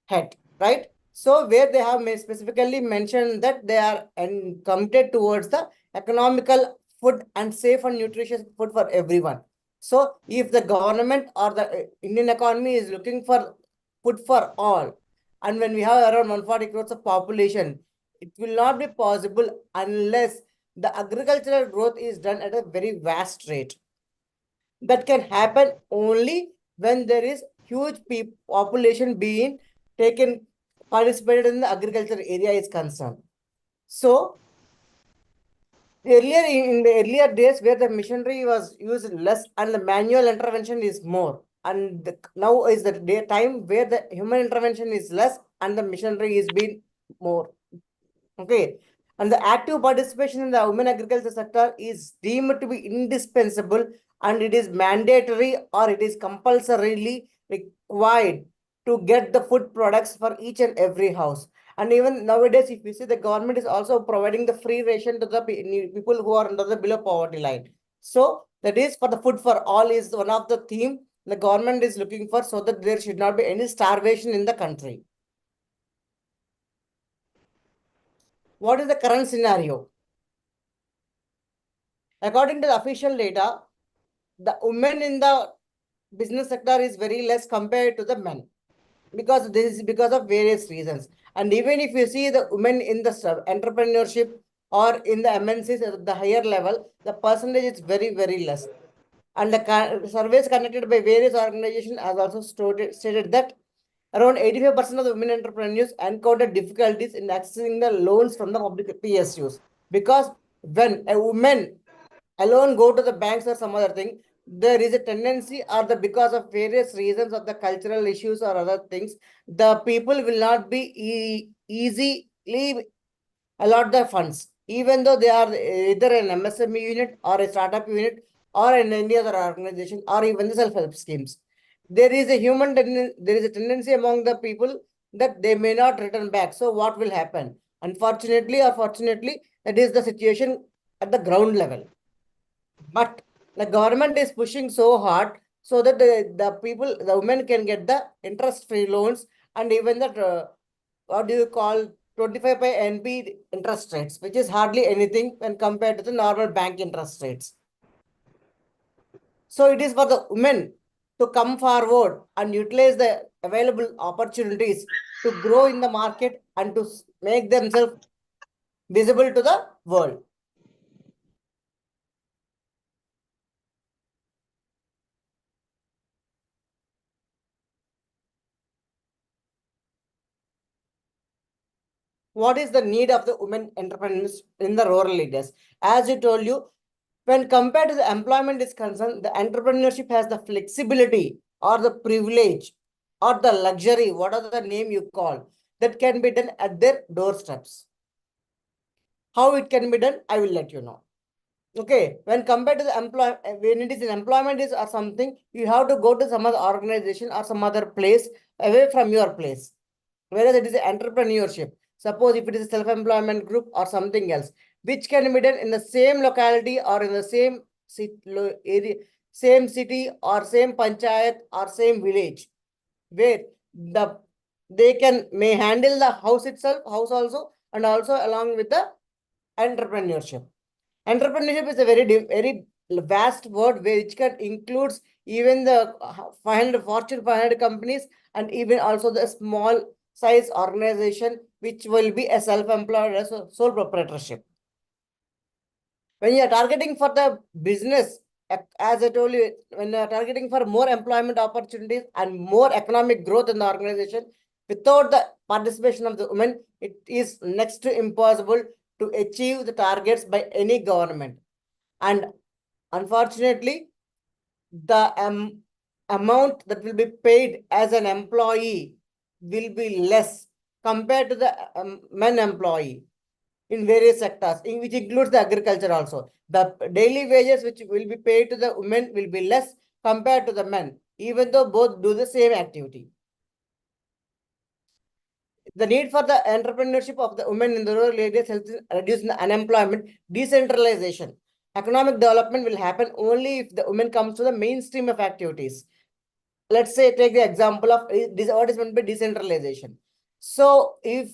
head, right? So where they have specifically mentioned that they are committed towards the economical food and safe and nutritious food for everyone. So if the government or the Indian economy is looking for food for all, and when we have around 140 crores of population, it will not be possible unless the agricultural growth is done at a very vast rate. That can happen only when there is huge population being participated in the agriculture area is concerned. So earlier in the earlier days where the machinery was used less and the manual intervention is more, and now is the time where the human intervention is less and the machinery is being more. Okay. And the active participation in the women agriculture sector is deemed to be indispensable, and it is mandatory or it is compulsorily required to get the food products for each and every house. And even nowadays, if you see, the government is also providing the free ration to the people who are under the below poverty line. So that is for the food for all is one of the theme the government is looking for, so that there should not be any starvation in the country. What is the current scenario? According to the official data, the women in the business sector is very less compared to the men, because this is because of various reasons. And even if you see the women in the entrepreneurship or in the MNCs at the higher level, the percentage is very, very less. And the surveys conducted by various organizations has also stated that around 85% of the women entrepreneurs encounter difficulties in accessing the loans from the public PSUs. Because when a woman alone go to the banks or some other thing, there is a tendency or because of various reasons of the cultural issues or other things, the people will not be easily allot the funds, even though they are either an MSME unit or a startup unit or in any other organization or even the self-help schemes. There is a tendency among the people that they may not return back. So what will happen? Unfortunately or fortunately, that is the situation at the ground level. But the government is pushing so hard so that the women can get the interest-free loans and even the, what do you call, 25 by NP interest rates, which is hardly anything when compared to the normal bank interest rates. So it is for the women to come forward and utilize the available opportunities to grow in the market and to make themselves visible to the world. What is the need of the women entrepreneurs in the rural areas? As I told you, when compared to the employment is concerned, the entrepreneurship has the flexibility or the privilege or the luxury, whatever the name you call, that can be done at their doorsteps. How it can be done, I will let you know. Okay, when compared to the when it is in employment is or something, you have to go to some other organization or some other place away from your place. Whereas it is entrepreneurship. Suppose if it is a self-employment group or something else, which can be done in the same locality or in the same area, same city or same panchayat or same village, where they may handle the house house also, and also along with the entrepreneurship. Entrepreneurship is a very vast word which can includes even the Fortune 500 companies and even also the small size organization which will be a self-employed sole proprietorship. When you are targeting for the business, as I told you, when you are targeting for more employment opportunities and more economic growth in the organization, without the participation of the women, it is next to impossible to achieve the targets by any government. And unfortunately, the amount that will be paid as an employee will be less compared to the men employee in various sectors, which includes the agriculture also. The daily wages which will be paid to the women will be less compared to the men, even though both do the same activity. The need for the entrepreneurship of the women in the rural areas helps in reducing the unemployment, decentralization. Economic development will happen only if the women comes to the mainstream of activities. Let's say, take the example of what is meant by decentralization. So if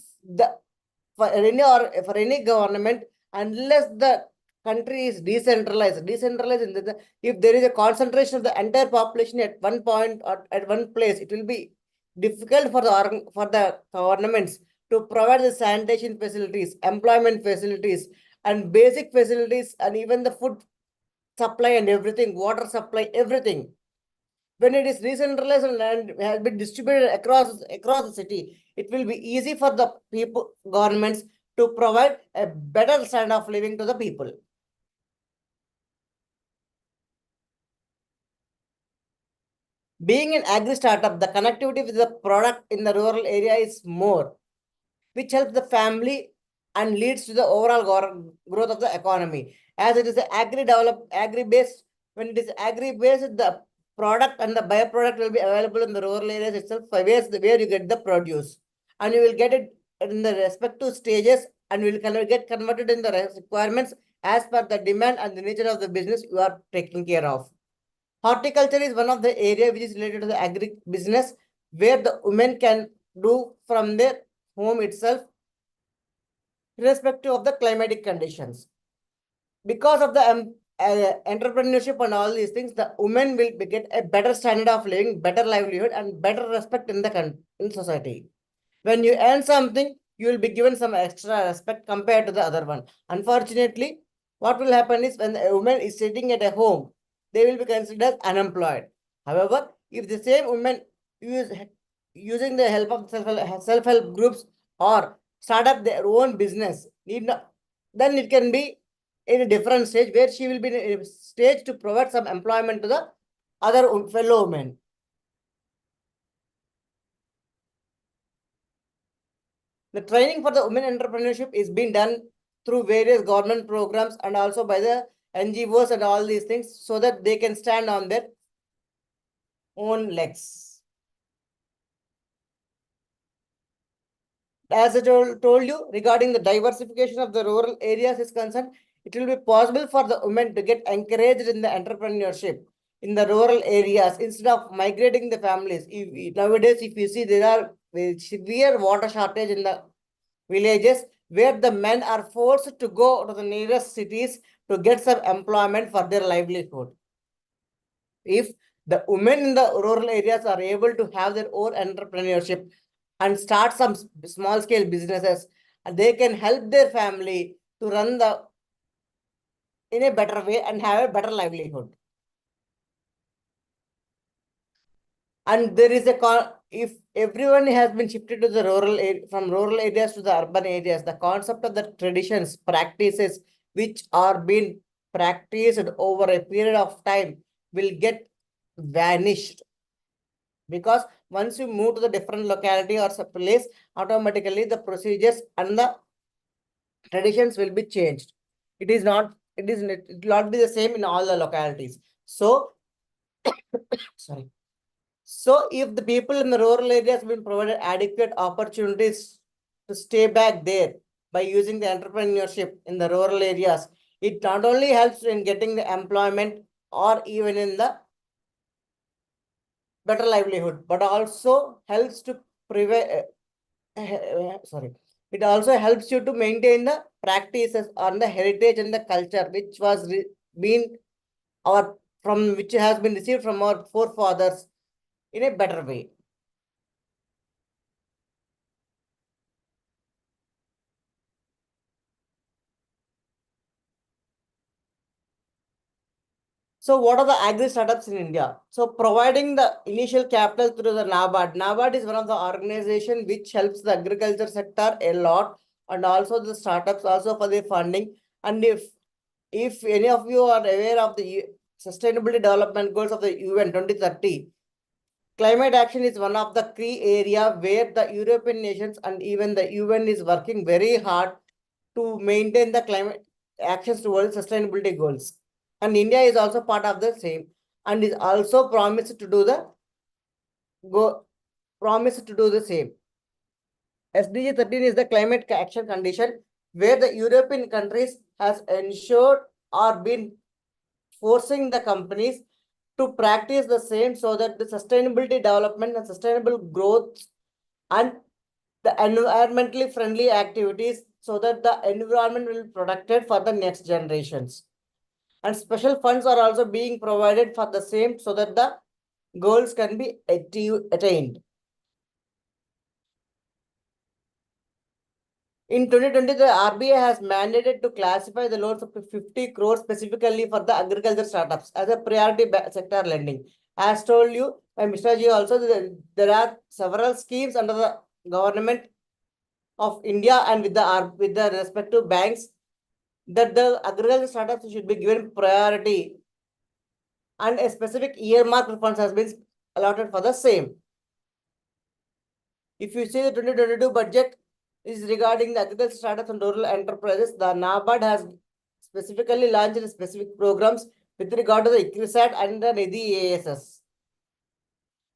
for any government, unless the country is decentralized in if there is a concentration of the entire population at one point or at one place, it will be difficult for the governments to provide the sanitation facilities, employment facilities, and basic facilities, and even the food supply and everything, water supply, everything. When it is decentralized and has been distributed across the city, it will be easy for the governments to provide a better standard of living to the people. Being an agri startup, the connectivity with the product in the rural area is more, which helps the family and leads to the overall growth of the economy. As it is agri-based, when it is agri-based, the product and the byproduct will be available in the rural areas itself, where you get the produce. And you will get it in the respective stages and will get converted in the requirements as per the demand and the nature of the business you are taking care of. Horticulture is one of the area which is related to the agri business, where the women can do from their home itself, irrespective of the climatic conditions. Because of the entrepreneurship and all these things, the women will get a better standard of living, better livelihood, and better respect in society. When you earn something, you will be given some extra respect compared to the other one. Unfortunately, what will happen is when a woman is sitting at a home, they will be considered unemployed. However, if the same women using the help of self-help groups or start up their own business, then it can be in a different stage where she will be in a stage to provide some employment to the other fellow women. The training for the women entrepreneurship is being done through various government programs and also by the NGOs and all these things, so that they can stand on their own legs. As I told you, regarding the diversification of the rural areas is concerned, it will be possible for the women to get encouraged in the entrepreneurship in the rural areas instead of migrating the families. Nowadays, if you see, there are severe water shortage in the villages, where the men are forced to go to the nearest cities to get some employment for their livelihood. If the women in the rural areas are able to have their own entrepreneurship and start some small scale businesses, and they can help their family to run in a better way and have a better livelihood. And there is if everyone has been shifted to the from rural areas to the urban areas, the concept of the traditions, practices which are being practiced over a period of time will get vanished. Because once you move to the different locality or place, automatically the procedures and the traditions will be changed. It will not be the same in all the localities. So, sorry. So if the people in the rural areas have been provided adequate opportunities to stay back there by using the entrepreneurship in the rural areas, it not only helps in getting the employment or even in the better livelihood, but also helps to prevent, it also helps you to maintain the practices on the heritage and the culture which was which has been received from our forefathers in a better way. So what are the agri startups in India? So providing the initial capital through the NABARD. NABARD is one of the organization which helps the agriculture sector a lot, and also the startups also for the funding. And if any of you are aware of the Sustainability Development Goals of the UN 2030, climate action is one of the key area where the European nations and even the UN is working very hard to maintain the climate actions towards sustainability goals. And India is also part of the same and is also promised to do the same. SDG 13 is the climate action condition where the European countries has ensured or been forcing the companies to practice the same so that the sustainability development and sustainable growth and the environmentally friendly activities so that the environment will be protected for the next generations. And special funds are also being provided for the same so that the goals can be attained. In 2020, the RBI has mandated to classify the loans up to 50 crores specifically for the agriculture startups as a priority sector lending. As told you by Mr. Ji also, there are several schemes under the government of India and with the respective banks that the agriculture startups should be given priority, and a specific earmark funds has been allotted for the same. If you see the 2022 budget is regarding the agriculture startups and rural enterprises, the NABARD has specifically launched specific programs with regard to the ICRISAT and the NIDI ASS,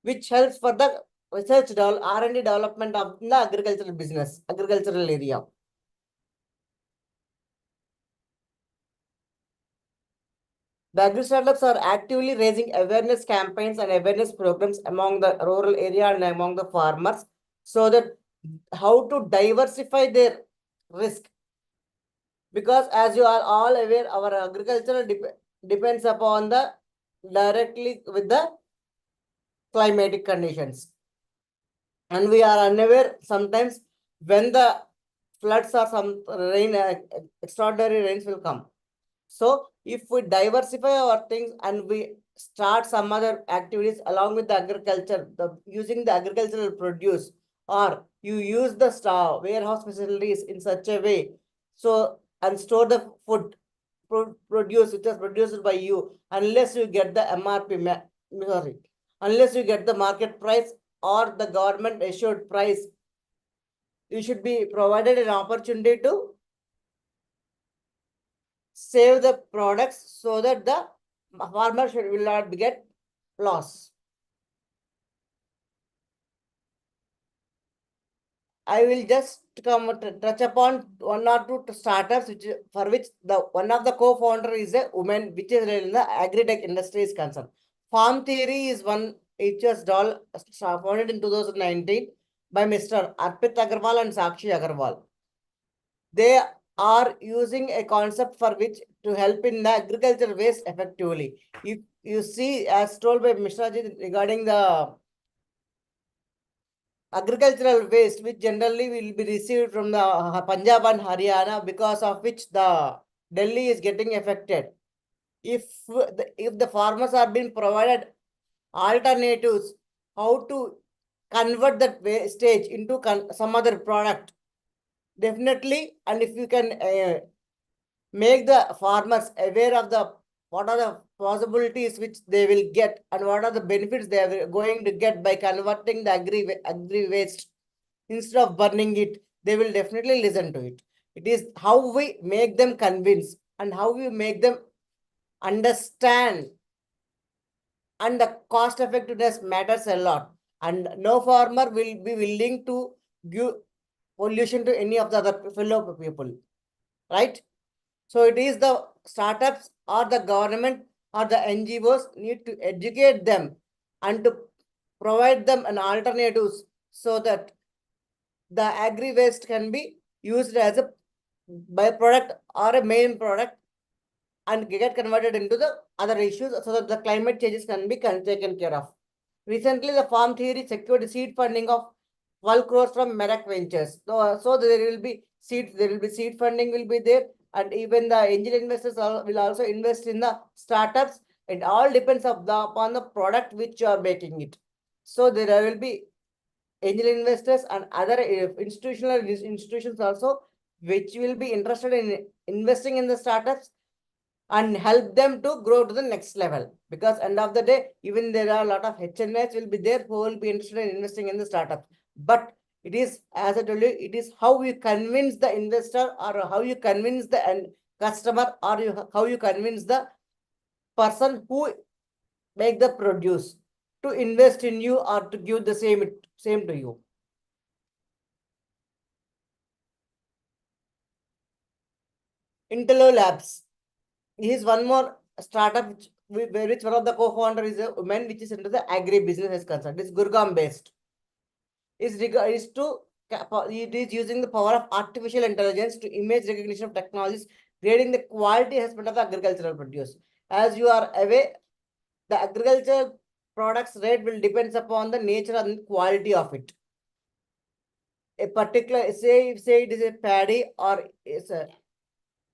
which helps for the research R&D development of the agricultural area. The agri startups are actively raising awareness campaigns and awareness programs among the rural area and among the farmers so that how to diversify their risk. Because as you are all aware, our agriculture depends upon the directly with the climatic conditions. And we are unaware sometimes when the floods or some rain, extraordinary rains will come. So if we diversify our things and we start some other activities along with the agriculture, using the agricultural produce, or you use the warehouse facilities in such a way, so and store the food produce which is produced by you, unless you get the MRP, unless you get the market price or the government assured price, you should be provided an opportunity to save the products so that the farmer will not get loss. I will just touch upon one or two startups for which one of the co-founder is a woman, which is in the Agritech industry is concerned. Farm Theory is one which was founded in 2019 by Mr. Arpit Agarwal and Sakshi Agarwal. They are using a concept for which to help in the agriculture waste effectively. If you see, as told by Mishra ji regarding the agricultural waste, which generally will be received from the Punjab and Haryana, because of which the Delhi is getting affected. If the farmers are being provided alternatives, how to convert that wastage into some other product, definitely. And if you can make the farmers aware of the what are the possibilities which they will get and what are the benefits they are going to get by converting the agri waste, instead of burning it, they will definitely listen to it. It is how we make them convince and how we make them understand, and the cost effectiveness matters a lot, and no farmer will be willing to give pollution to any of the other fellow people, right? So it is the startups or the government or the NGOs need to educate them and to provide them an alternatives, so that the agri waste can be used as a byproduct or a main product and get converted into the other issues, so that the climate changes can be taken care of. Recently, the Farm Theory secured seed funding of 12 crores from Merak Ventures. So there will be seed funding will be there, and even the angel investors will also invest in the startups. It all depends upon the product which you are making it. So there will be angel investors and other institutional institutions also, which will be interested in investing in the startups and help them to grow to the next level. Because end of the day, even there are a lot of HNIs will be there who will be interested in investing in the startup. But it is, as I told you, it is how you convince the investor, or how you convince the end customer, or how you convince the person who make the produce to invest in you or to give the same to you. Intello Labs is one more startup which one of the co-founder is a woman, which is into the agri business is concerned. It's Gurgaon based. It is using the power of artificial intelligence to image recognition of technologies, creating the quality assessment of the agricultural produce. As you are aware, the agricultural products rate will depends upon the nature and quality of it. A particular, say it is a paddy or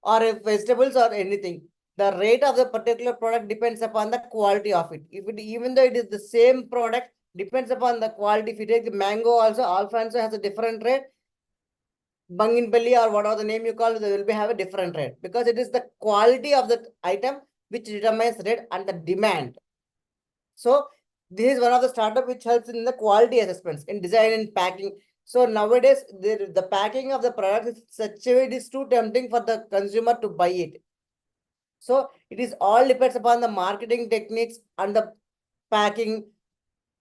a vegetables or anything, the rate of the particular product depends upon the quality of it. Even though it is the same product, depends upon the quality. If you take the mango also, Alfonso has a different rate. Banginpalli or whatever the name you call, they will have a different rate, because it is the quality of the item which determines rate and the demand. So this is one of the startup which helps in the quality assessments in design and packing. So nowadays, the packing of the product is such a way it is too tempting for the consumer to buy it. So it is all depends upon the marketing techniques and the packing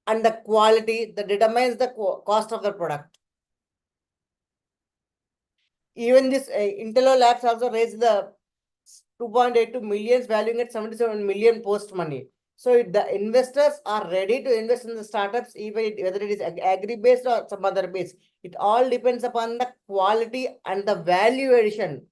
and the quality that determines the cost of the product. Even this Intello Labs also raised the 2.82 million, valuing at 77 million post money. So the investors are ready to invest in the startups, even whether it is agri-based or some other base. It all depends upon the quality and the value addition.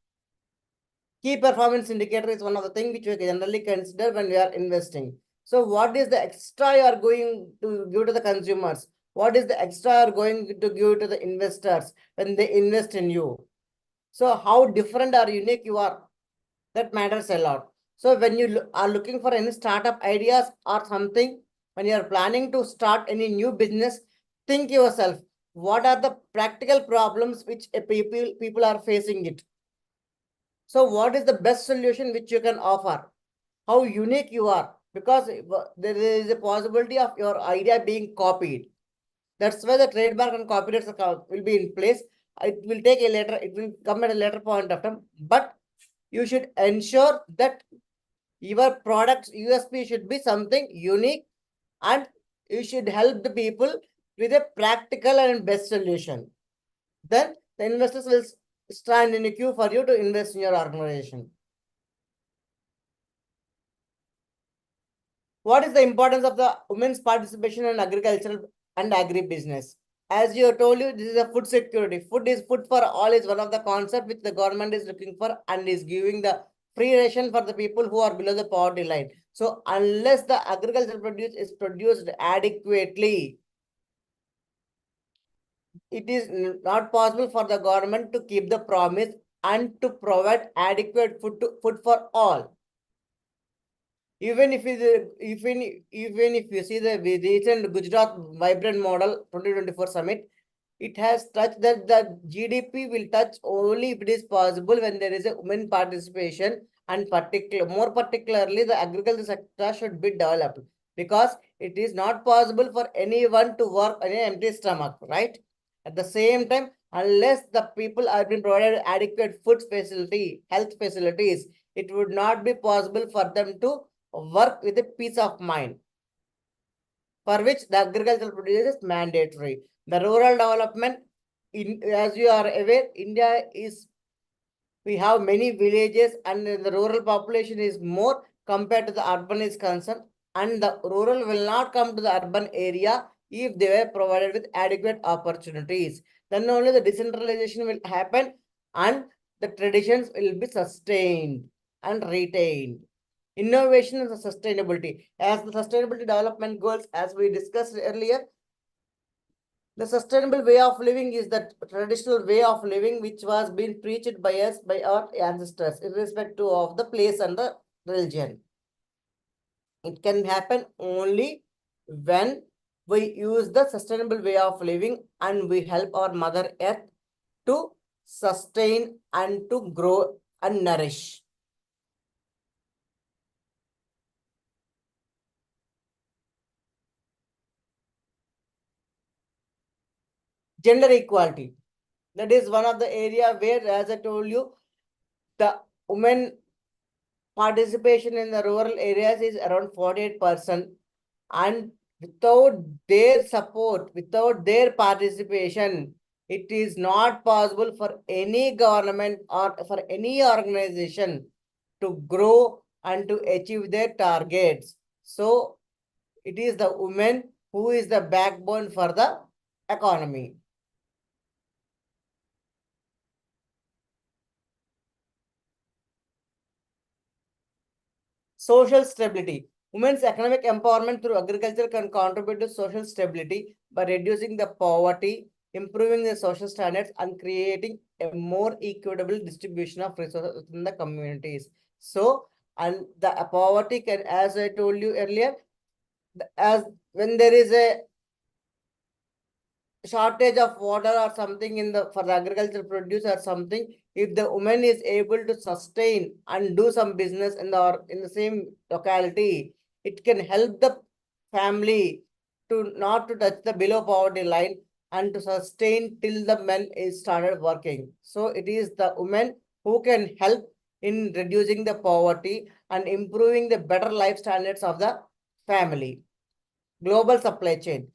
Key performance indicator is one of the things which we generally consider when we are investing. So what is the extra you are going to give to the consumers? What is the extra you are going to give to the investors when they invest in you? So how different or unique you are, that matters a lot. So when you are looking for any startup ideas or something, when you are planning to start any new business, think yourself, what are the practical problems which people are facing it? So what is the best solution which you can offer? How unique you are, because there is a possibility of your idea being copied. That's why the trademark and copyrights will be in place. It will take a later, it will come at a later point of time, but you should ensure that your product's USP should be something unique, and you should help the people with a practical and best solution. Then the investors will stand in a queue for you to invest in your organization. What is the importance of the women's participation in agricultural and agri-business? as you told you, this is a food security. Food for all is one of the concept which the government is looking for and is giving the free ration for the people who are below the poverty line. So unless the agricultural produce is produced adequately, it is not possible for the government to keep the promise and to provide adequate food for all. Even if you see the recent Gujarat Vibrant Model 2024 Summit, it has touched that the GDP will touch only if it is possible when there is a women participation, and more particularly the agriculture sector should be developed, because it is not possible for anyone to work on an empty stomach, right? At the same time, unless the people are being provided adequate food facility, health facilities, it would not be possible for them to work with a peace of mind, for which the agricultural produce is mandatory. The rural development, as you are aware, India is, we have many villages and the rural population is more compared to the urban is concerned, and the rural will not come to the urban area if they were provided with adequate opportunities. Then only the decentralization will happen and the traditions will be sustained and retained. Innovation and sustainability. As the sustainability development goals, as we discussed earlier, the sustainable way of living is the traditional way of living which was being preached by us, by our ancestors, irrespective of the place and the religion. It can happen only when we use the sustainable way of living and we help our Mother Earth to sustain and to grow and nourish. Gender equality. That is one of the area where, as I told you, the women participation in the rural areas is around 48%. And without their support, without their participation, it is not possible for any government or for any organization to grow and to achieve their targets. So it is the women who is the backbone for the economy. Social stability. Women's economic empowerment through agriculture can contribute to social stability by reducing the poverty, improving the social standards, and creating a more equitable distribution of resources within the communities. So, and the poverty can, as I told you earlier, as when there is a shortage of water or something in the for the agricultural produce or something, if the woman is able to sustain and do some business in the same locality, it can help the family to not to touch the below poverty line and to sustain till the men is started working. So it is the women who can help in reducing the poverty and improving the better life standards of the family. Global supply chain.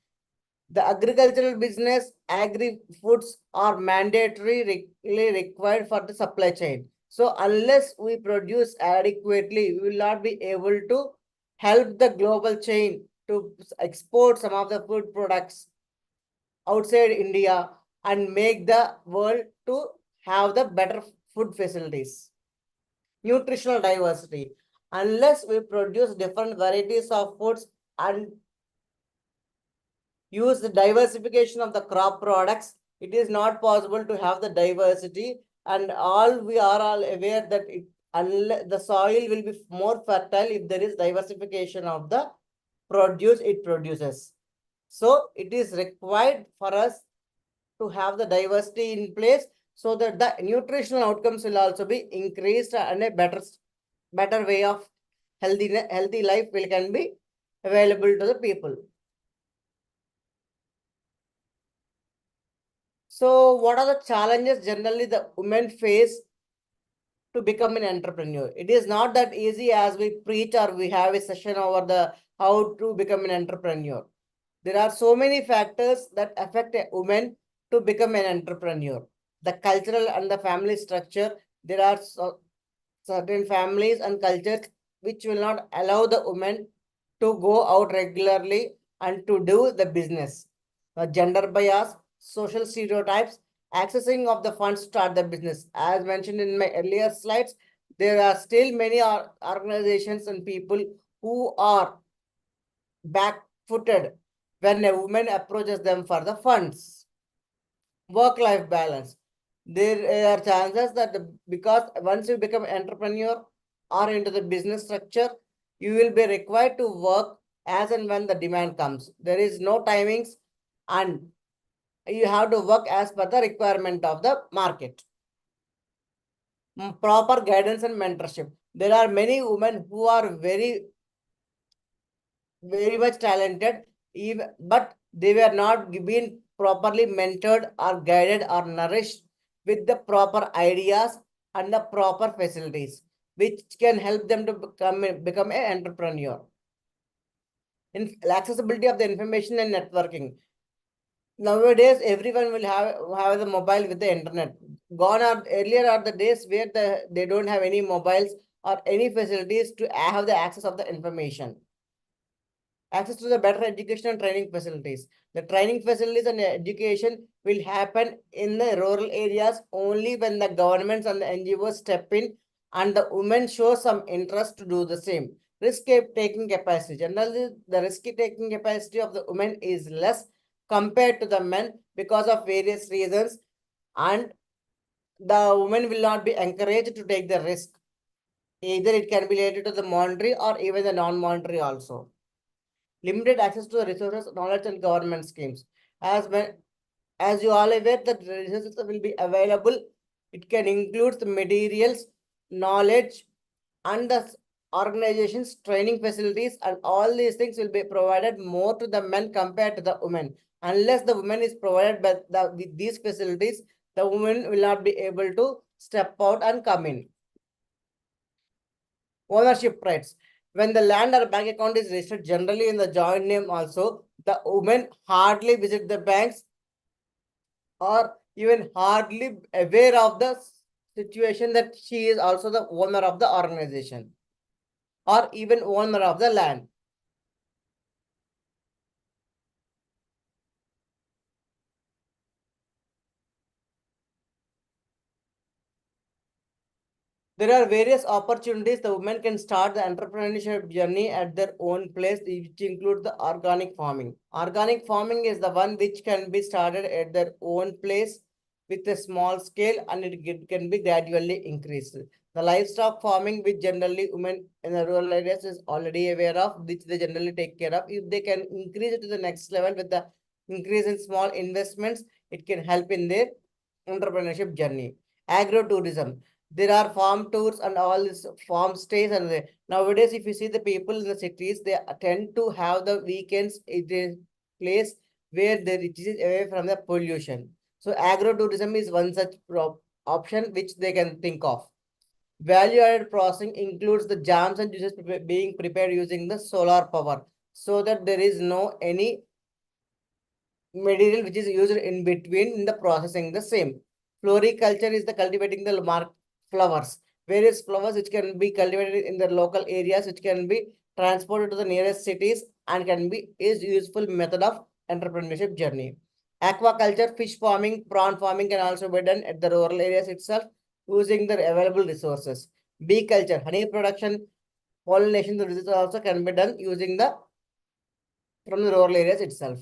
The agricultural business, agri-foods are mandatorily required for the supply chain. So unless we produce adequately, we will not be able to help the global chain to export some of the food products outside India and make the world to have the better food facilities. Nutritional diversity. Unless we produce different varieties of foods and use the diversification of the crop products, it is not possible to have the diversity, and we are all aware that the soil will be more fertile if there is diversification of the produce it produces. So it is required for us to have the diversity in place so that the nutritional outcomes will also be increased and a better way of healthy life can be available to the people. So what are the challenges generally the women face to become an entrepreneur? It is not that easy as we preach or we have a session over the how to become an entrepreneur. There are so many factors that affect a woman to become an entrepreneur. The cultural and the family structure. There are certain families and cultures which will not allow the woman to go out regularly and to do the business. Gender bias. social stereotypes, accessing of the funds to start the business. As mentioned in my earlier slides, there are still many organizations and people who are back-footed when a woman approaches them for the funds. Work-life balance. There are chances that because once you become an entrepreneur or into the business structure, you will be required to work as and when the demand comes. There is no timings and you have to work as per the requirement of the market. Proper guidance and mentorship. There are many women who are very much talented, but they were not being properly mentored or guided or nourished with the proper ideas and the proper facilities, which can help them to become an entrepreneur. Accessibility of the information and networking. Nowadays, everyone will have the mobile with the internet. Earlier are the days where they don't have any mobiles or any facilities to have the access of the information. Access to the better education and training facilities. The training facilities and education will happen in the rural areas only when the governments and the NGOs step in and the women show some interest to do the same. Risk-taking capacity. Generally, the risk-taking capacity of the women is less compared to the men because of various reasons, and the women will not be encouraged to take the risk. Either it can be related to the monetary or even the non-monetary also. Limited access to the resources, knowledge, and government schemes. As you all aware, that resources will be available. It can include the materials, knowledge, and the organizations, training facilities, and all these things will be provided more to the men compared to the women. Unless the woman is provided with these facilities, the woman will not be able to step out and come in. Ownership rights. When the land or bank account is registered generally in the joint name also, the women hardly visit the banks or even hardly aware of the situation that she is also the owner of the organization or even owner of the land. There are various opportunities the women can start the entrepreneurship journey at their own place, which include the organic farming. Organic farming is the one which can be started at their own place with a small scale, and it can be gradually increased. The livestock farming, which generally women in the rural areas is already aware of, which they generally take care of. If they can increase it to the next level with the increase in small investments, it can help in their entrepreneurship journey. Agro-tourism. There are farm tours and all this farm stays, and nowadays, if you see the people in the cities, they tend to have the weekends in a place where it is away from the pollution. So agro-tourism is one such option which they can think of. Value-added processing includes the jams and juices being prepared using the solar power, so that there is no any material which is used in between in the processing the same. Floriculture is the cultivating the flowers. Various flowers which can be cultivated in the local areas, which can be transported to the nearest cities and is useful method of entrepreneurship journey. Aquaculture, fish farming, prawn farming can also be done at the rural areas itself using the available resources. Bee culture, honey production, pollination, the research also can be done using from the rural areas itself.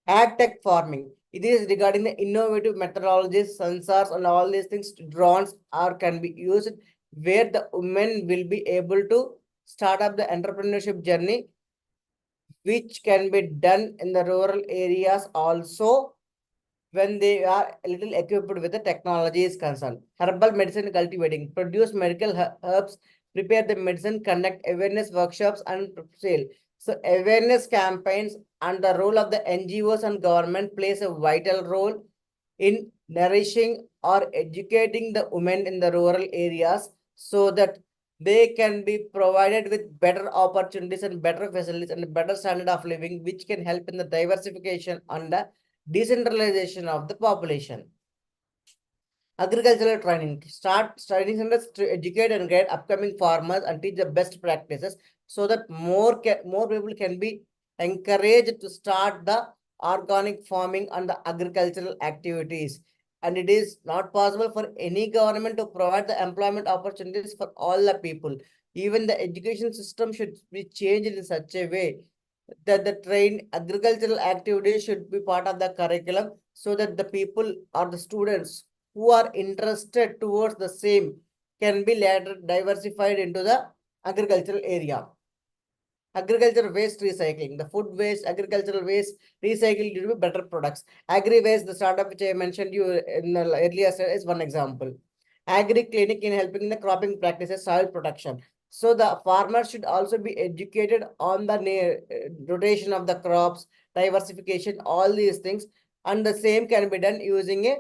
Agtech farming. It is regarding the innovative methodologies, sensors, and all these things. Drones can be used where the women will be able to start up the entrepreneurship journey, which can be done in the rural areas also when they are a little equipped with the technology is concerned. Herbal medicine cultivating, produce medical herbs, prepare the medicine, conduct awareness workshops, and sale. So awareness campaigns and the role of the NGOs and government plays a vital role in nourishing or educating the women in the rural areas so that they can be provided with better opportunities and better facilities and better standard of living, which can help in the diversification and the decentralization of the population. Agricultural training. Start training centers to educate and guide upcoming farmers and teach the best practices so that more people can be encouraged to start the organic farming and the agricultural activities. And it is not possible for any government to provide the employment opportunities for all the people. Even the education system should be changed in such a way that the trained agricultural activities should be part of the curriculum, so that the people or the students who are interested towards the same can be later diversified into the agricultural area. Agriculture waste recycling, the food waste, agricultural waste recycled to be better products. Agri waste, the startup which I mentioned you in the earlier is one example. Agri clinic in helping the cropping practices, soil protection. So the farmers should also be educated on the rotation of the crops, diversification, all these things, and the same can be done using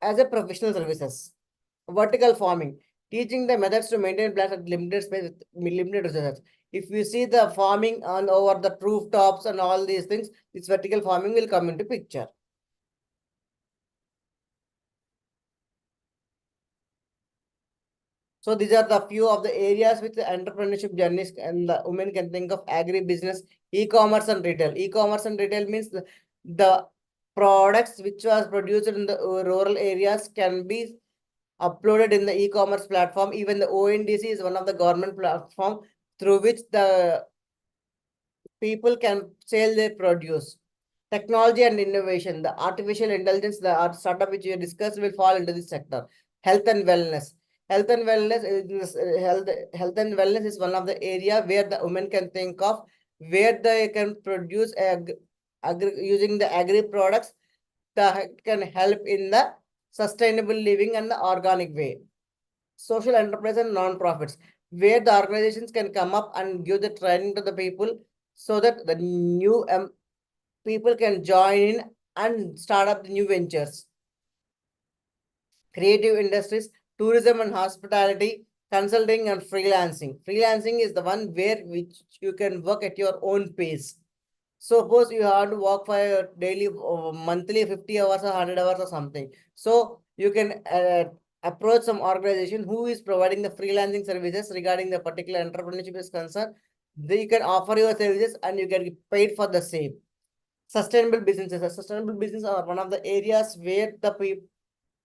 as a professional services. Vertical farming, teaching the methods to maintain plants at limited space with limited resources. If you see the farming on over the rooftops and all these things, this vertical farming will come into picture. So these are the few of the areas with the entrepreneurship journeys and the women can think of agri-business, e-commerce and retail. E-commerce and retail means the products which was produced in the rural areas can be uploaded in the e-commerce platform. Even the ONDC is one of the government platform through which the people can sell their produce. Technology and innovation, the artificial intelligence, the startup which we discussed will fall into this sector. Health and wellness. Health and wellness is health and wellness is one of the area where the women can think of, where they can produce using the agri products that can help in the sustainable living and the organic way. Social enterprise and non-profits, where the organizations can come up and give the training to the people so that the new people can join in and start up the new ventures. Creative industries, tourism and hospitality, consulting and freelancing. Freelancing is the one where which you can work at your own pace. Suppose you have to work for a daily, monthly 50 hours or 100 hours or something. So you can approach some organization who is providing the freelancing services regarding the particular entrepreneurship is concerned. They can offer your services and you get paid for the same. Sustainable businesses. Sustainable business are one of the areas where the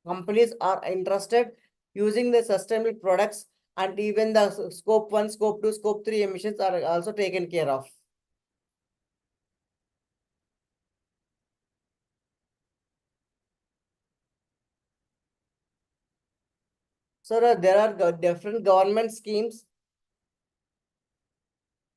companies are interested using the sustainable products, and even the scope 1, scope 2, scope 3 emissions are also taken care of. So there are different government schemes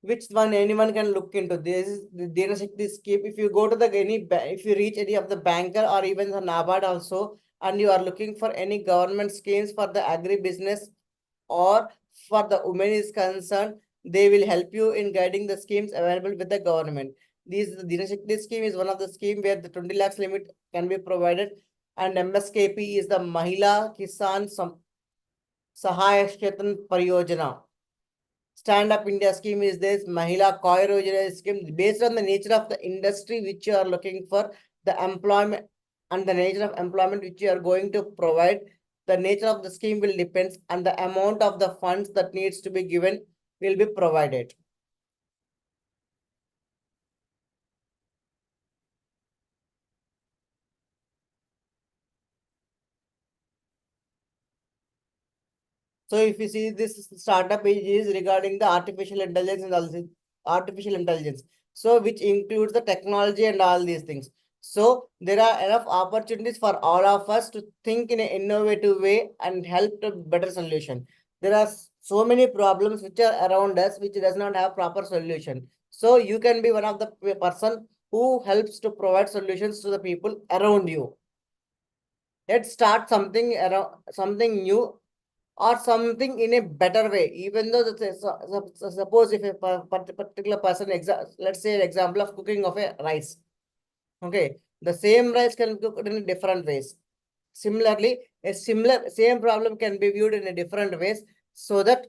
which one anyone can look into. This is the DAY-10 scheme. If you go to the if you reach any of the banker or even the NABARD also, and you are looking for any government schemes for the agri business or for the women is concerned, they will help you in guiding the schemes available with the government. The DAY-10 scheme is one of the scheme where the 20 lakhs limit can be provided, and MSKP is the Mahila Kisan Sahayashketan Pariyojana. Stand Up India scheme is this, Mahila Koi Rojana scheme. Based on the nature of the industry which you are looking for, the employment and the nature of employment which you are going to provide, the nature of the scheme will depend, and the amount of the funds that needs to be given will be provided. So if you see this startup page is regarding the artificial intelligence and all this, artificial intelligence. So which includes the technology and all these things. So there are enough opportunities for all of us to think in an innovative way and help to better solution. There are so many problems which are around us which does not have proper solution. So you can be one of the person who helps to provide solutions to the people around you. Let's start something around something new or something in a better way, even though suppose if a particular person, let's say an example of cooking of a rice. Okay, the same rice can be cooked in different ways. Similarly, same problem can be viewed in a different ways, so that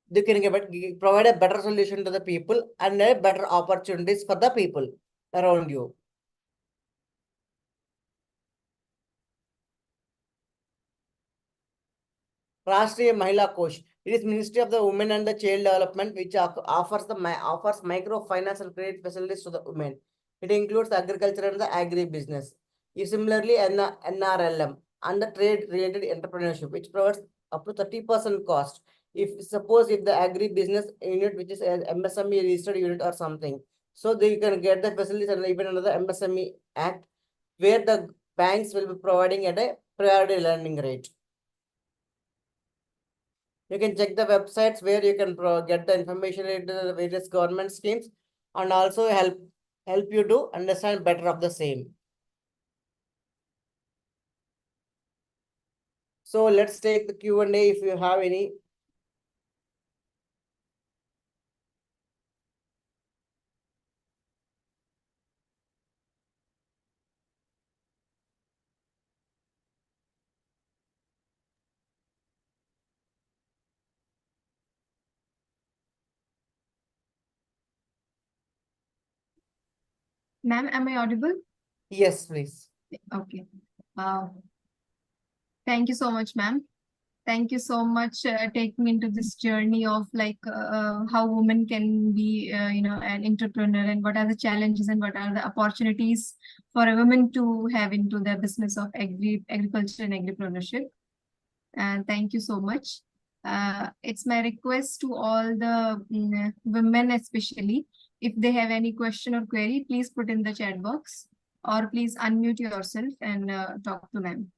they can provide a better solution to the people and a better opportunities for the people around you. Rashtriya Mahila Kosh. It is Ministry of the Women and the Child Development which offers microfinance and credit facilities to the women. It includes agriculture and the agri-business. Similarly, NRLM, and the trade-related entrepreneurship, which provides up to 30% cost. If suppose if the agri-business unit, which is an MSME registered unit or something, so they can get the facilities and even under the MSME Act, where the banks will be providing at a priority lending rate. You can check the websites where you can get the information into the various government schemes and also help you to understand better of the same. So let's take the Q&A if you have any. Ma'am, am I audible? Yes, please. Okay. Thank you so much, ma'am. Thank you so much taking me into this journey of like how women can be, an entrepreneur, and what are the challenges and what are the opportunities for a woman to have into the business of agriculture and agripreneurship. And thank you so much. It's my request to all the women, especially if they have any question or query, please put in the chat box or please unmute yourself and talk to them.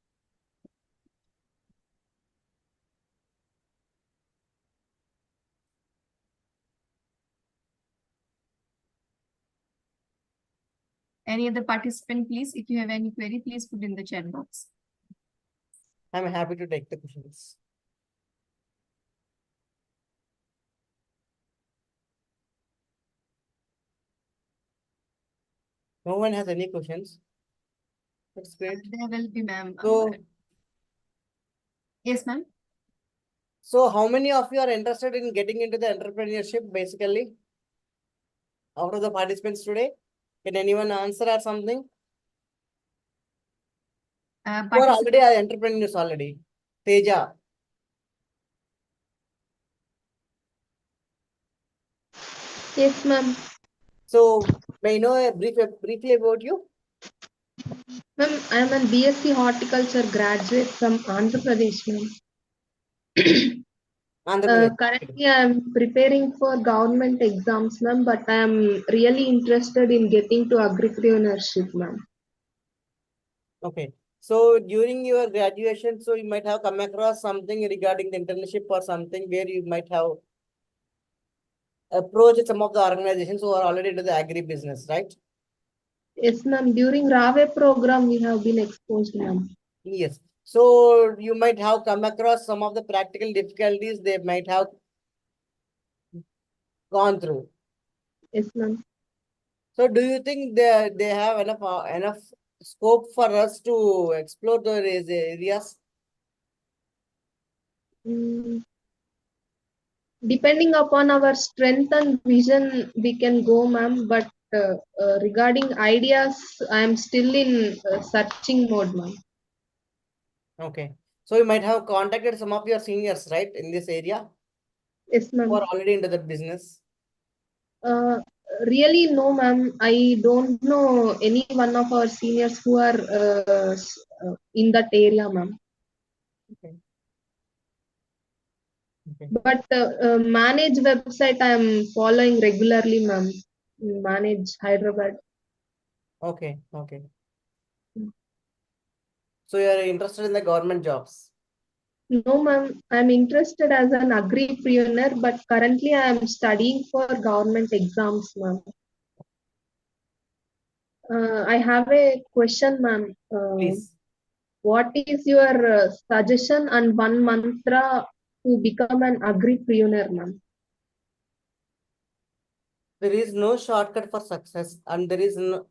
Any other participant, please, if you have any query, please put in the chat box. I'm happy to take the questions. No one has any questions. That's great. There will be, ma'am. So, yes, ma'am. so how many of you are interested in getting into the entrepreneurship basically? Out of the participants today, can anyone answer or something? You are already entrepreneurs already. Teja. Yes, ma'am. So, may I know briefly about you? Ma'am, I am an BSc Horticulture graduate from Andhra Pradesh, ma'am. Andhra Pradesh. Currently, I am preparing for government exams, ma'am, but I am really interested in getting to agripreneurship, ma'am. Okay. So during your graduation, so you might have come across something regarding the internship or something where you might have approached some of the organizations who are already into the agri business, right? Yes, ma'am. During RAVE program, we have been exposed, ma'am. Yes. So you might have come across some of the practical difficulties they might have gone through. Yes, ma'am. So do you think they have enough scope for us to explore those areas? Depending upon our strength and vision, we can go, ma'am. But regarding ideas, I am still in searching mode, ma'am. Okay. So you might have contacted some of your seniors, right, in this area? Yes, ma'am. Who are already into that business? Really, no, ma'am. I don't know any one of our seniors who are in that area, ma'am. Okay. Okay. But Manage website I am following regularly, ma'am. Manage Hyderabad. Okay. Okay. So you are interested in the government jobs? No, ma'am. I'm interested as an agripreneur, but currently I am studying for government exams, ma'am. I have a question, ma'am. Please. What is your suggestion and one mantra to become an agripreneur, ma'am? There is no shortcut for success, and there is no.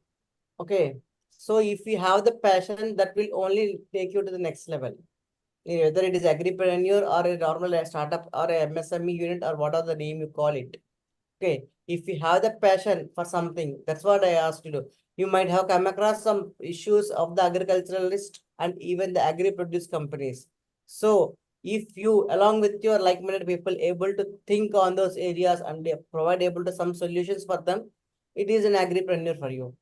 Okay. So if you have the passion, that will only take you to the next level. Whether it is agripreneur or a normal startup or a MSME unit or whatever the name you call it. Okay. If you have the passion for something, that's what I asked you to do. You might have come across some issues of the agriculturalist and even the agri-produce companies. So if you, along with your like-minded people, able to think on those areas and they provide able to some solutions for them, it is an agripreneur for you.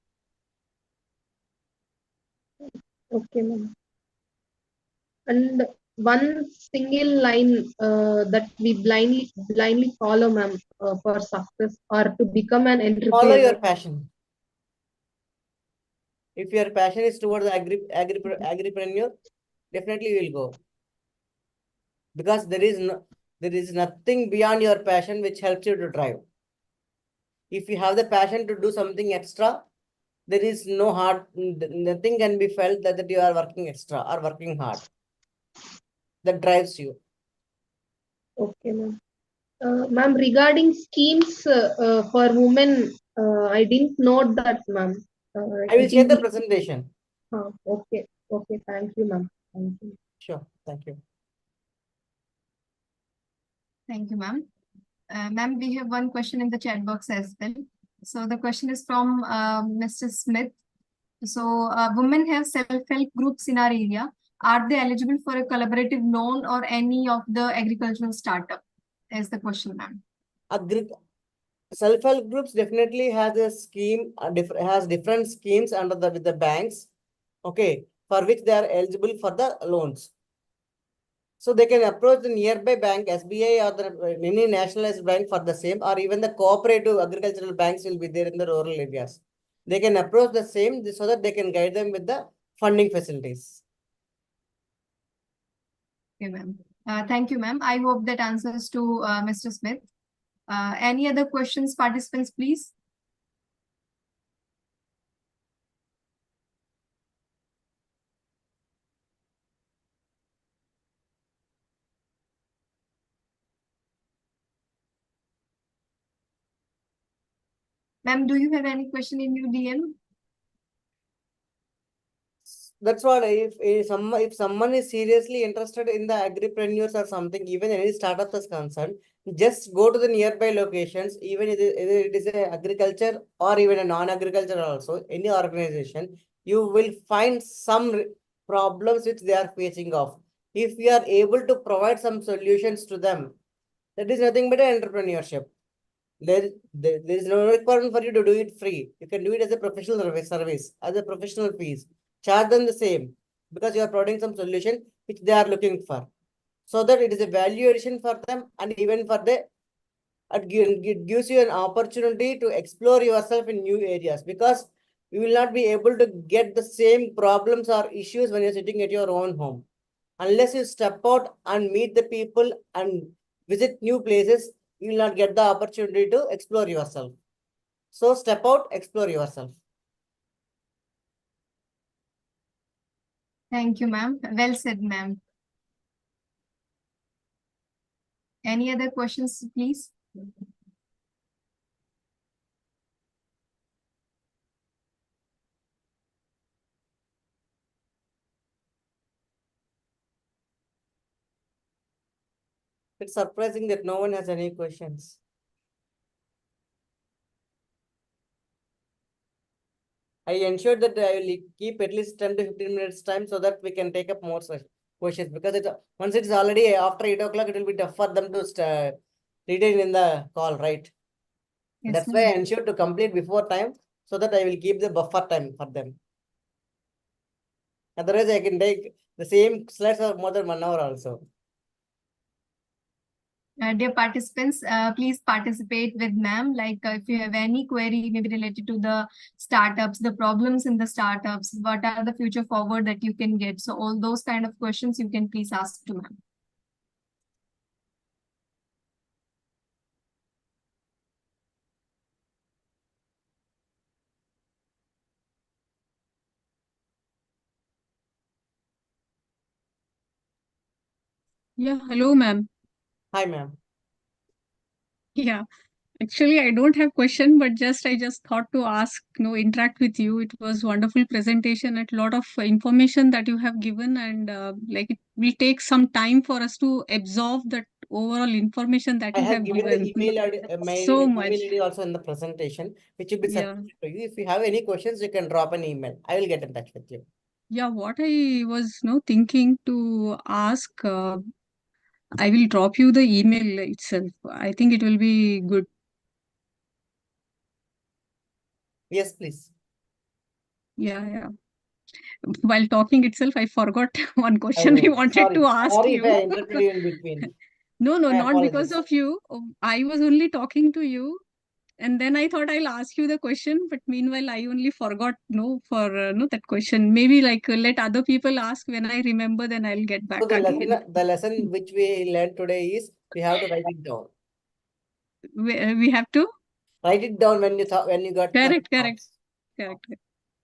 Okay, ma'am. And one single line that we blindly follow, ma'am, for success or to become an Follow your entrepreneur. passion. If your passion is towards agripreneur, definitely you will go. Because there is nothing beyond your passion which helps you to drive. If you have the passion to do something extra, there is no hard, nothing can be felt that you are working extra or working hard. That drives you. Okay, ma'am. Ma'am, regarding schemes for women, I didn't note that, ma'am. I will I share think the presentation. okay. Okay, thank you, ma'am. Thank you. Sure, thank you. Thank you, ma'am. Ma'am, we have one question in the chat box as well. So the question is from Mr. Smith. So women have self-help groups in our area. Are they eligible for a collaborative loan or any of the agricultural startup? Is the question, ma'am. Self-help groups definitely has a scheme, has different schemes under with the banks, okay, for which they are eligible for the loans. So they can approach the nearby bank, SBI or any nationalized bank for the same, or even the cooperative agricultural banks will be there in the rural areas. They can approach the same so that they can guide them with the funding facilities. Okay, ma'am. Thank you, ma'am. I hope that answers to Mr. Smith. Any other questions, participants, please? Ma'am, do you have any question in your DM? That's what if someone is seriously interested in the agripreneurs or something, even any startup is concerned, just go to the nearby locations, even if it is a agriculture or even a non-agriculture also, any organization, you will find some problems which they are facing off. If we are able to provide some solutions to them, that is nothing but entrepreneurship. There is no requirement for you to do it free. You can do it as a professional service, as a professional fees. Charge them the same because you are providing some solution which they are looking for. So that it is a value addition for them, and even for the it gives you an opportunity to explore yourself in new areas, because you will not be able to get the same problems or issues when you're sitting at your own home. Unless you step out and meet the people and visit new places, you will not get the opportunity to explore yourself. So step out, explore yourself. Thank you, ma'am. Well said, ma'am. Any other questions, please? It's surprising that no one has any questions. I ensured that I will keep at least 10 to 15 minutes time so that we can take up more questions, because once it's already after 8 o'clock, it will be tough for them to retain in the call, right? Yes, That's why I ma'am. ensured to complete before time so that I will keep the buffer time for them. Otherwise, I can take the same slides for more than 1 hour also. Dear participants, please participate with ma'am. Like if you have any query maybe related to the startups, the problems in the startups, what are the future forward that you can get? So all those kind of questions you can please ask to ma'am. Yeah, hello, ma'am. Hi, ma'am. Yeah, actually, I don't have question, but I just thought to ask, interact with you. It was wonderful presentation and a lot of information that you have given, and like it will take some time for us to absorb that overall information that I you have have given the given. email ID, my So email much. ID also in the presentation, which will be Yeah. circulated to you. If you have any questions, you can drop an email. I will get in touch with you. Yeah, what I was thinking to ask, I will drop you the email itself. I think it will be good. Yes, please. Yeah, yeah. while talking itself, I forgot one question I wanted to ask Sorry if I you. interrupted you in between. No, My not because apologies. of you. I was only talking to you, and then I thought I'll ask you the question, but meanwhile I only forgot that question. Maybe like let other people ask. When I remember, then I'll get back So again. the lesson which we learned today is we have to write it down. We have to Write it down when you got correct. thoughts.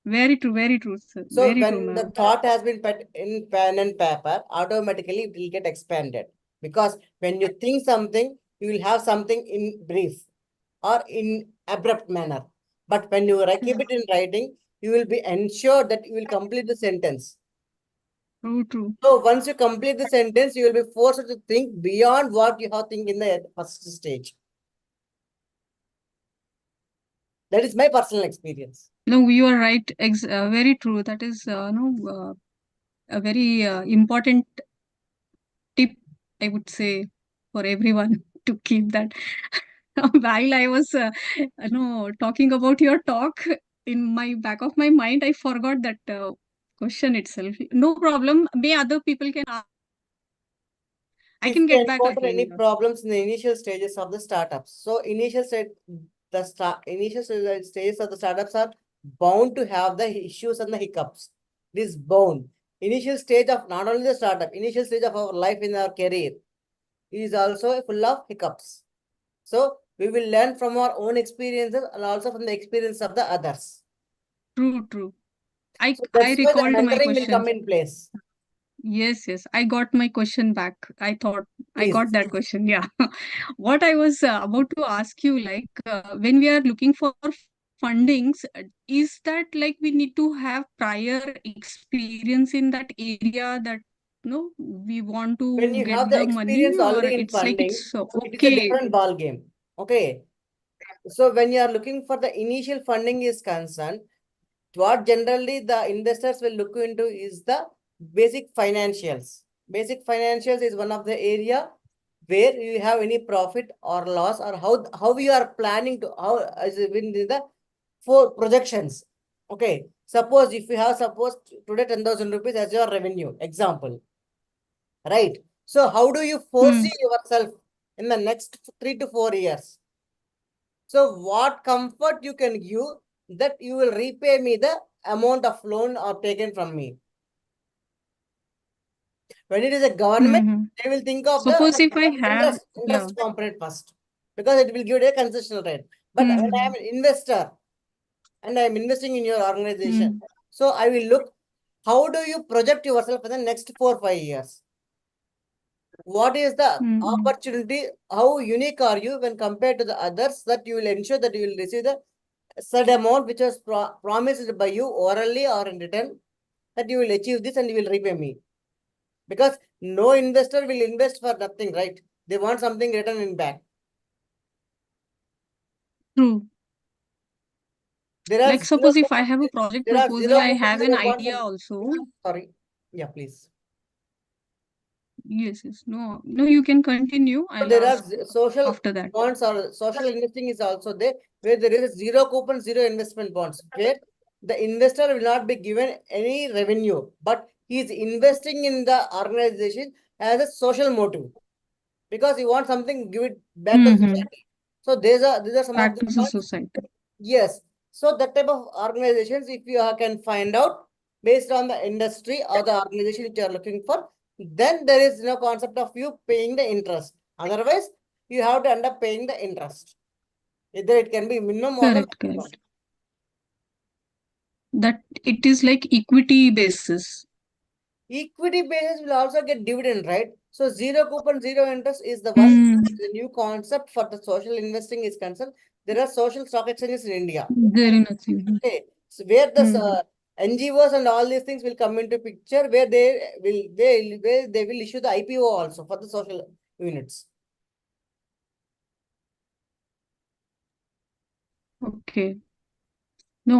Very true, sir. So Very true, when the ma'am. thought has been put in pen and paper, automatically it will get expanded. Because when you think something, you will have something in brief or in abrupt manner. But when you keep it in writing, you will be ensured that you will complete the sentence. True. So once you complete the sentence, you will be forced to think beyond what you have think in the first stage. That is my personal experience. No, you are right. Very true. That is a very important tip, I would say, for everyone to keep that. While I was talking about your talk, in my back of my mind, I forgot that question itself. No problem. May other people can ask. I If can you get back encounter any again. problems in the initial stages of the startups, so initial stages of the startups are bound to have the issues and the hiccups. This bound. Initial stage of not only the startup, initial stage of our life in our career is also full of hiccups. So we will learn from our own experiences and also from the experience of the others. True. I So that's why the recalled my mentoring will question. come in place. Yes. I got my question back. I thought I Please. got that question. Yeah. What I was about to ask you, like, when we are looking for fundings, is that like we need to have prior experience in that area that we want When to you get have the the money, experience or already in it's like funding, it's it is a okay? different ball game. Okay. So when you are looking for the initial funding is concerned, what generally the investors will look into is the basic financials. Basic financials is one of the area where you have any profit or loss, or how you are planning to, how is it in the for projections. Okay. Suppose if you have today 10,000 rupees as your revenue, example. Right. So how do you foresee yourself in the next 3 to 4 years? So what comfort you can give that you will repay me the amount of loan or taken from me? When it is a government, they will think of Suppose the if I have interest component first, because it will give you a concessional rate. But when I am an investor and I am investing in your organization, so I will look, how do you project yourself in the next 4 or 5 years? What is the opportunity? How unique are you when compared to the others, that you will ensure that you will receive the said amount which was promised by you orally or in written, that you will achieve this and you will repay me. Because no investor will invest for nothing, right? They want something written in back. True. There are Like suppose if I have a project proposal, I have an idea also. Sorry. Yeah, please. Yes. No, you can continue. I'll There are ask social after that. bonds, or social investing is also there, where there is a zero coupon, zero investment bonds, where the investor will not be given any revenue, but he is investing in the organization as a social motive, because he wants something, give it back to society. So these are some Back of the to the society. Yes. So that type of organizations, if you can find out based on the industry or the organization which you are looking for, then there is no concept of you paying the interest. Otherwise, you have to end up paying the interest. Either it can be minimum or the maximum. Correct. That it is like equity basis. Equity basis will also get dividend, right? So zero coupon, zero interest is the one, the new concept for the social investing is concerned. There are social stock exchanges in India. Very nothing. Okay. So where the NGOs and all these things will come into picture, where they will issue the IPO also for the social units. Okay. No,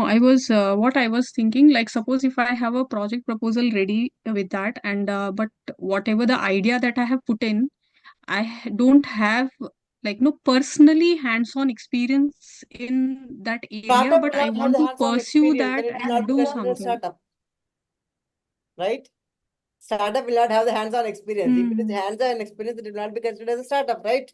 what I was thinking, like suppose if I have a project proposal ready with that, and but whatever the idea that I have put in, I don't have like no personally hands-on experience in that area, Startup but will I not have want the to hands-on pursue experience, that then it will and not be do considered something. startup. right? Startup will not have the hands-on experience. If it is Hmm. hands-on experience, it will not be considered as a startup, right?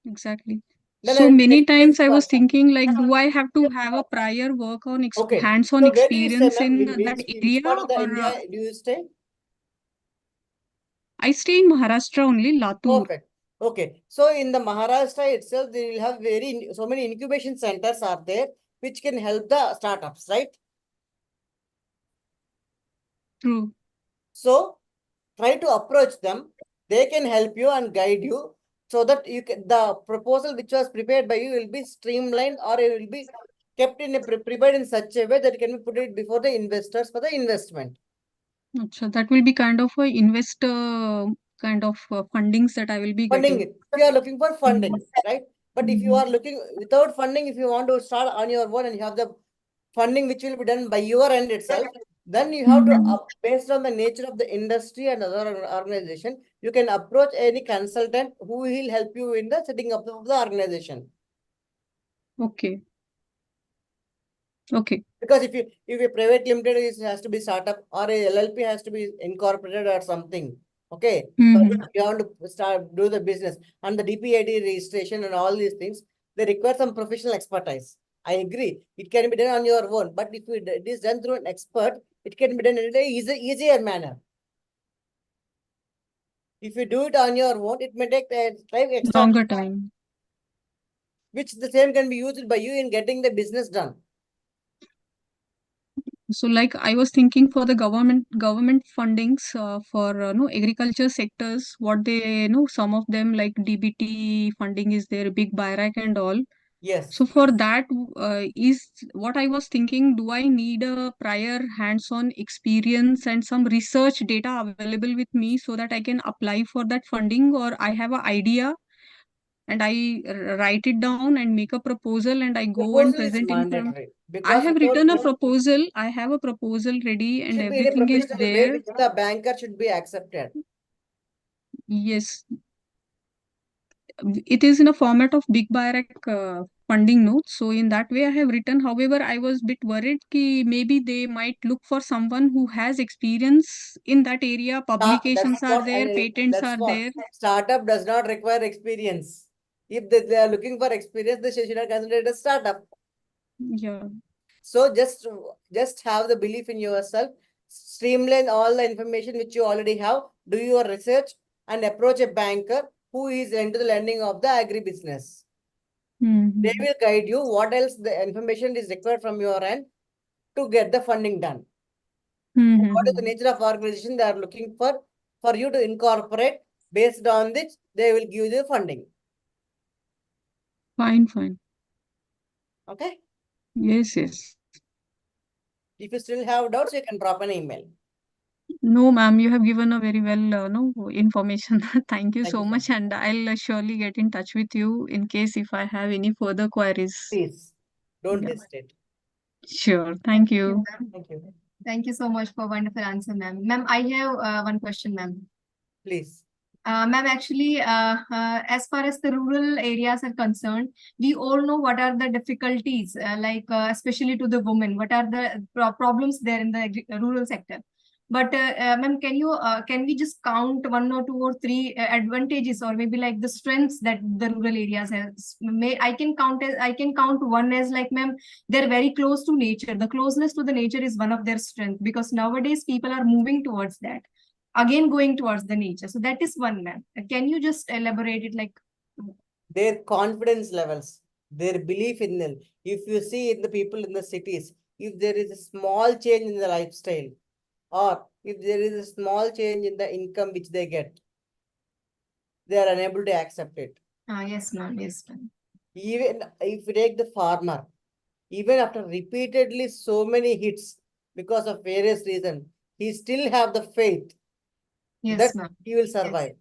Exactly. Then So many experience times I was partner. thinking like, do I have to have a prior work on Okay. hands-on So where do you stay, experience ma'am? in that Which area, part of the or India do you stay? I stay in Maharashtra only, Latur. Perfect. Okay. So in the Maharashtra itself, they will have so many incubation centers are there, which can help the startups, right? True. So try to approach them. They can help you and guide you so that the proposal which was prepared by you will be streamlined, or it will be kept in prepared in such a way that it can be put it before the investors for the investment. So that will be kind of a investor kind of fundings that I will be Funding getting. it. If you are looking for funding, right? But if you are looking without funding, if you want to start on your own and you have the funding which will be done by your end itself, then you have to, based on the nature of the industry and other organization, you can approach any consultant who will help you in the setting up of the organization. Okay. Okay. Because if a private limited has to be startup, or a LLP has to be incorporated or something, okay, so you want to do the business, and the DPID registration and all these things, they require some professional expertise. I agree, it can be done on your own, but if it is done through an expert, it can be done in a easier manner. If you do it on your own, it may take extra Longer time. which the same can be used by you in getting the business done. So like I was thinking for the government fundings for no agriculture sectors, what they some of them like DBT funding is there, big BIRAC and all. Yes. So for that is what I was thinking, do I need a prior hands-on experience and some research data available with me so that I can apply for that funding, or I have an idea and I write it down and make a proposal and I go and Proposal is present in front. mandatory I because have without written a proposal. I have a proposal ready and should be in a everything is professional way there. which the banker should be accepted. Yes. It is in a format of big BIRAC funding notes. So in that way I have written. However, I was a bit worried that maybe they might look for someone who has experience in that area. Publications are there, patents That's are what there. startup does not require experience. If they are looking for experience, they should not consider it a startup. Yeah. So just have the belief in yourself, streamline all the information which you already have, do your research, and approach a banker who is into the lending of the agribusiness. They will guide you what else the information is required from your end to get the funding done. What is the nature of organization they are looking for you to incorporate, based on which they will give you funding. Fine. Okay. Yes. If you still have doubts, you can drop an email. No, ma'am, you have given a very well information. Thank you Thank so you, much, and I'll surely get in touch with you in case if I have any further queries. Please don't Yeah. hesitate. Sure. Thank you. Thank you. Thank you so much for wonderful answer, ma'am. Ma'am, I have one question, ma'am. Please. Ma'am, actually, as far as the rural areas are concerned, we all know what are the difficulties, especially to the women, what are the problems there in the rural sector. But ma'am, can we just count one or two or three advantages, or maybe like the strengths that the rural areas has? I can count one as like, ma'am, they're very close to nature. The closeness to the nature is one of their strengths, because nowadays people are moving towards that, again going towards the nature. So that is one, ma'am. Can you just elaborate it like? Their confidence levels, their belief in them. If you see in the people in the cities, if there is a small change in the lifestyle, or if there is a small change in the income which they get, they are unable to accept it. Yes, ma'am. Yes, ma'am. Even if you take the farmer, even after repeatedly so many hits because of various reasons, he still have the faith that he will survive.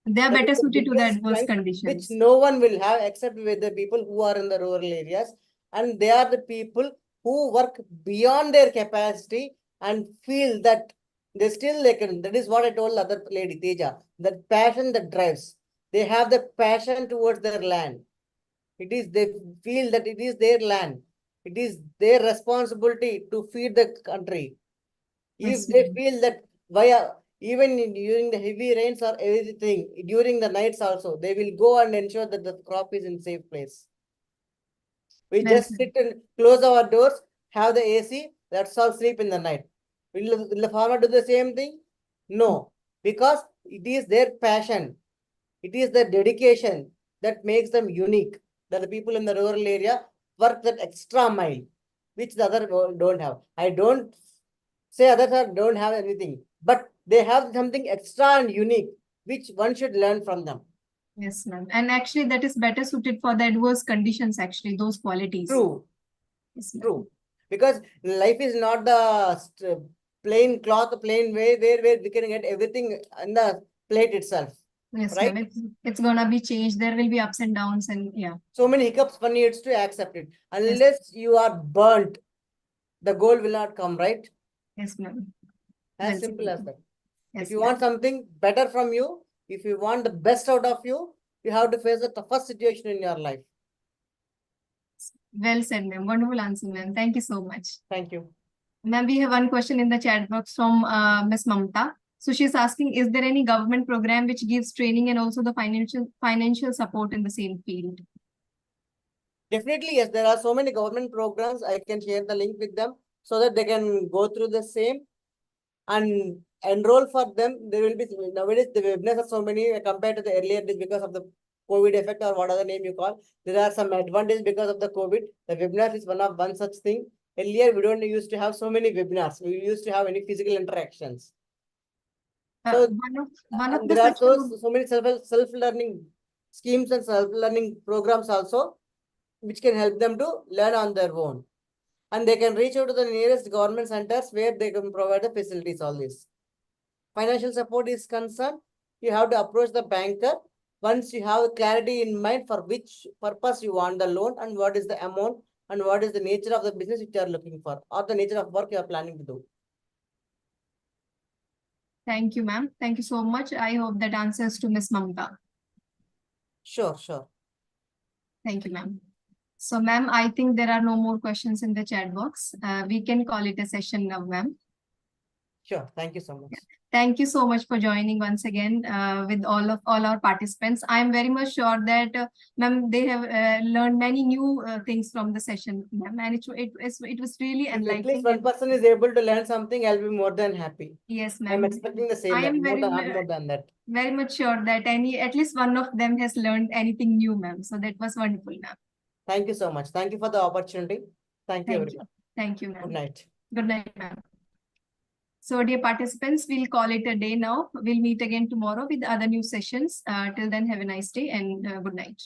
They are That better is the suited to the biggest adverse strength conditions. which no one will have except with the people who are in the rural areas. And they are the people who work beyond their capacity and feel that they can. That is what I told the other lady, Teja. That passion that drives. They have the passion towards their land. They feel that it is their land. It is their responsibility to feed the country. If Yes, they ma'am. feel that during the heavy rains or everything, during the nights also, they will go and ensure that the crop is in safe place. We Well just said. sit and close our doors, have the AC, that's all, sleep in the night. Will the farmer do the same thing? No, because it is their passion. It is their dedication that makes them unique. That the people in the rural area work that extra mile, which the other don't have. I don't say others don't have anything, but they have something extra and unique, which one should learn from them. Yes, ma'am. And actually, that is better suited for the adverse conditions, actually, those qualities. True, Yes, ma'am. true. Because life is not the plain cloth, plain way where we can get everything on the plate itself. Yes, Right? ma'am. It's gonna be changed. There will be ups and downs, and yeah. So many hiccups one needs to accept it. Unless you are burnt, the goal will not come, right? Yes, ma'am. As Well simple said, as ma'am. that. Yes, If you ma'am. want something better from you, if you want the best out of you, you have to face the toughest situation in your life. Well said, ma'am. Wonderful answer, ma'am. Thank you so much. Thank you. Ma'am, we have one question in the chat box from Ms. Mamta. So she's asking, is there any government program which gives training and also the financial support in the same field? Definitely, yes. There are so many government programs. I can share the link with them so that they can go through the same and enroll for them. There will be, nowadays the webinars are so many compared to the earlier days because of the COVID effect or what other name you call. There are some advantages because of the COVID. The webinar is one such thing. Earlier, we don't used to have so many webinars. We used to have any physical interactions. So one of the there are section so many self-learning schemes and self-learning programs also, which can help them to learn on their own. And they can reach out to the nearest government centers where they can provide the facilities, all this. Financial support is concerned, you have to approach the banker once you have clarity in mind for which purpose you want the loan and what is the amount and what is the nature of the business which you are looking for or the nature of work you are planning to do. Thank you, ma'am. Thank you so much. I hope that answers to Ms. Mamta. Sure, sure. Thank you, ma'am. So, ma'am, I think there are no more questions in the chat box. We can call it a session now, ma'am. Sure. Thank you so much. Thank you so much for joining once again with all our participants. I am very much sure that, ma'am, they have learned many new things from the session, ma'am, and it was really If at enlightening. least one person is able to learn something, I'll be more than happy. Yes, ma'am. I'm expecting the same. I am Not more than that. very much sure that at least one of them has learned anything new, ma'am. So that was wonderful, ma'am. Thank you so much. Thank you for the opportunity. Thank you, everyone. Thank you, ma'am. Good night. Good night, ma'am. So, dear participants, we'll call it a day now. We'll meet again tomorrow with other new sessions. Till then, have a nice day and good night.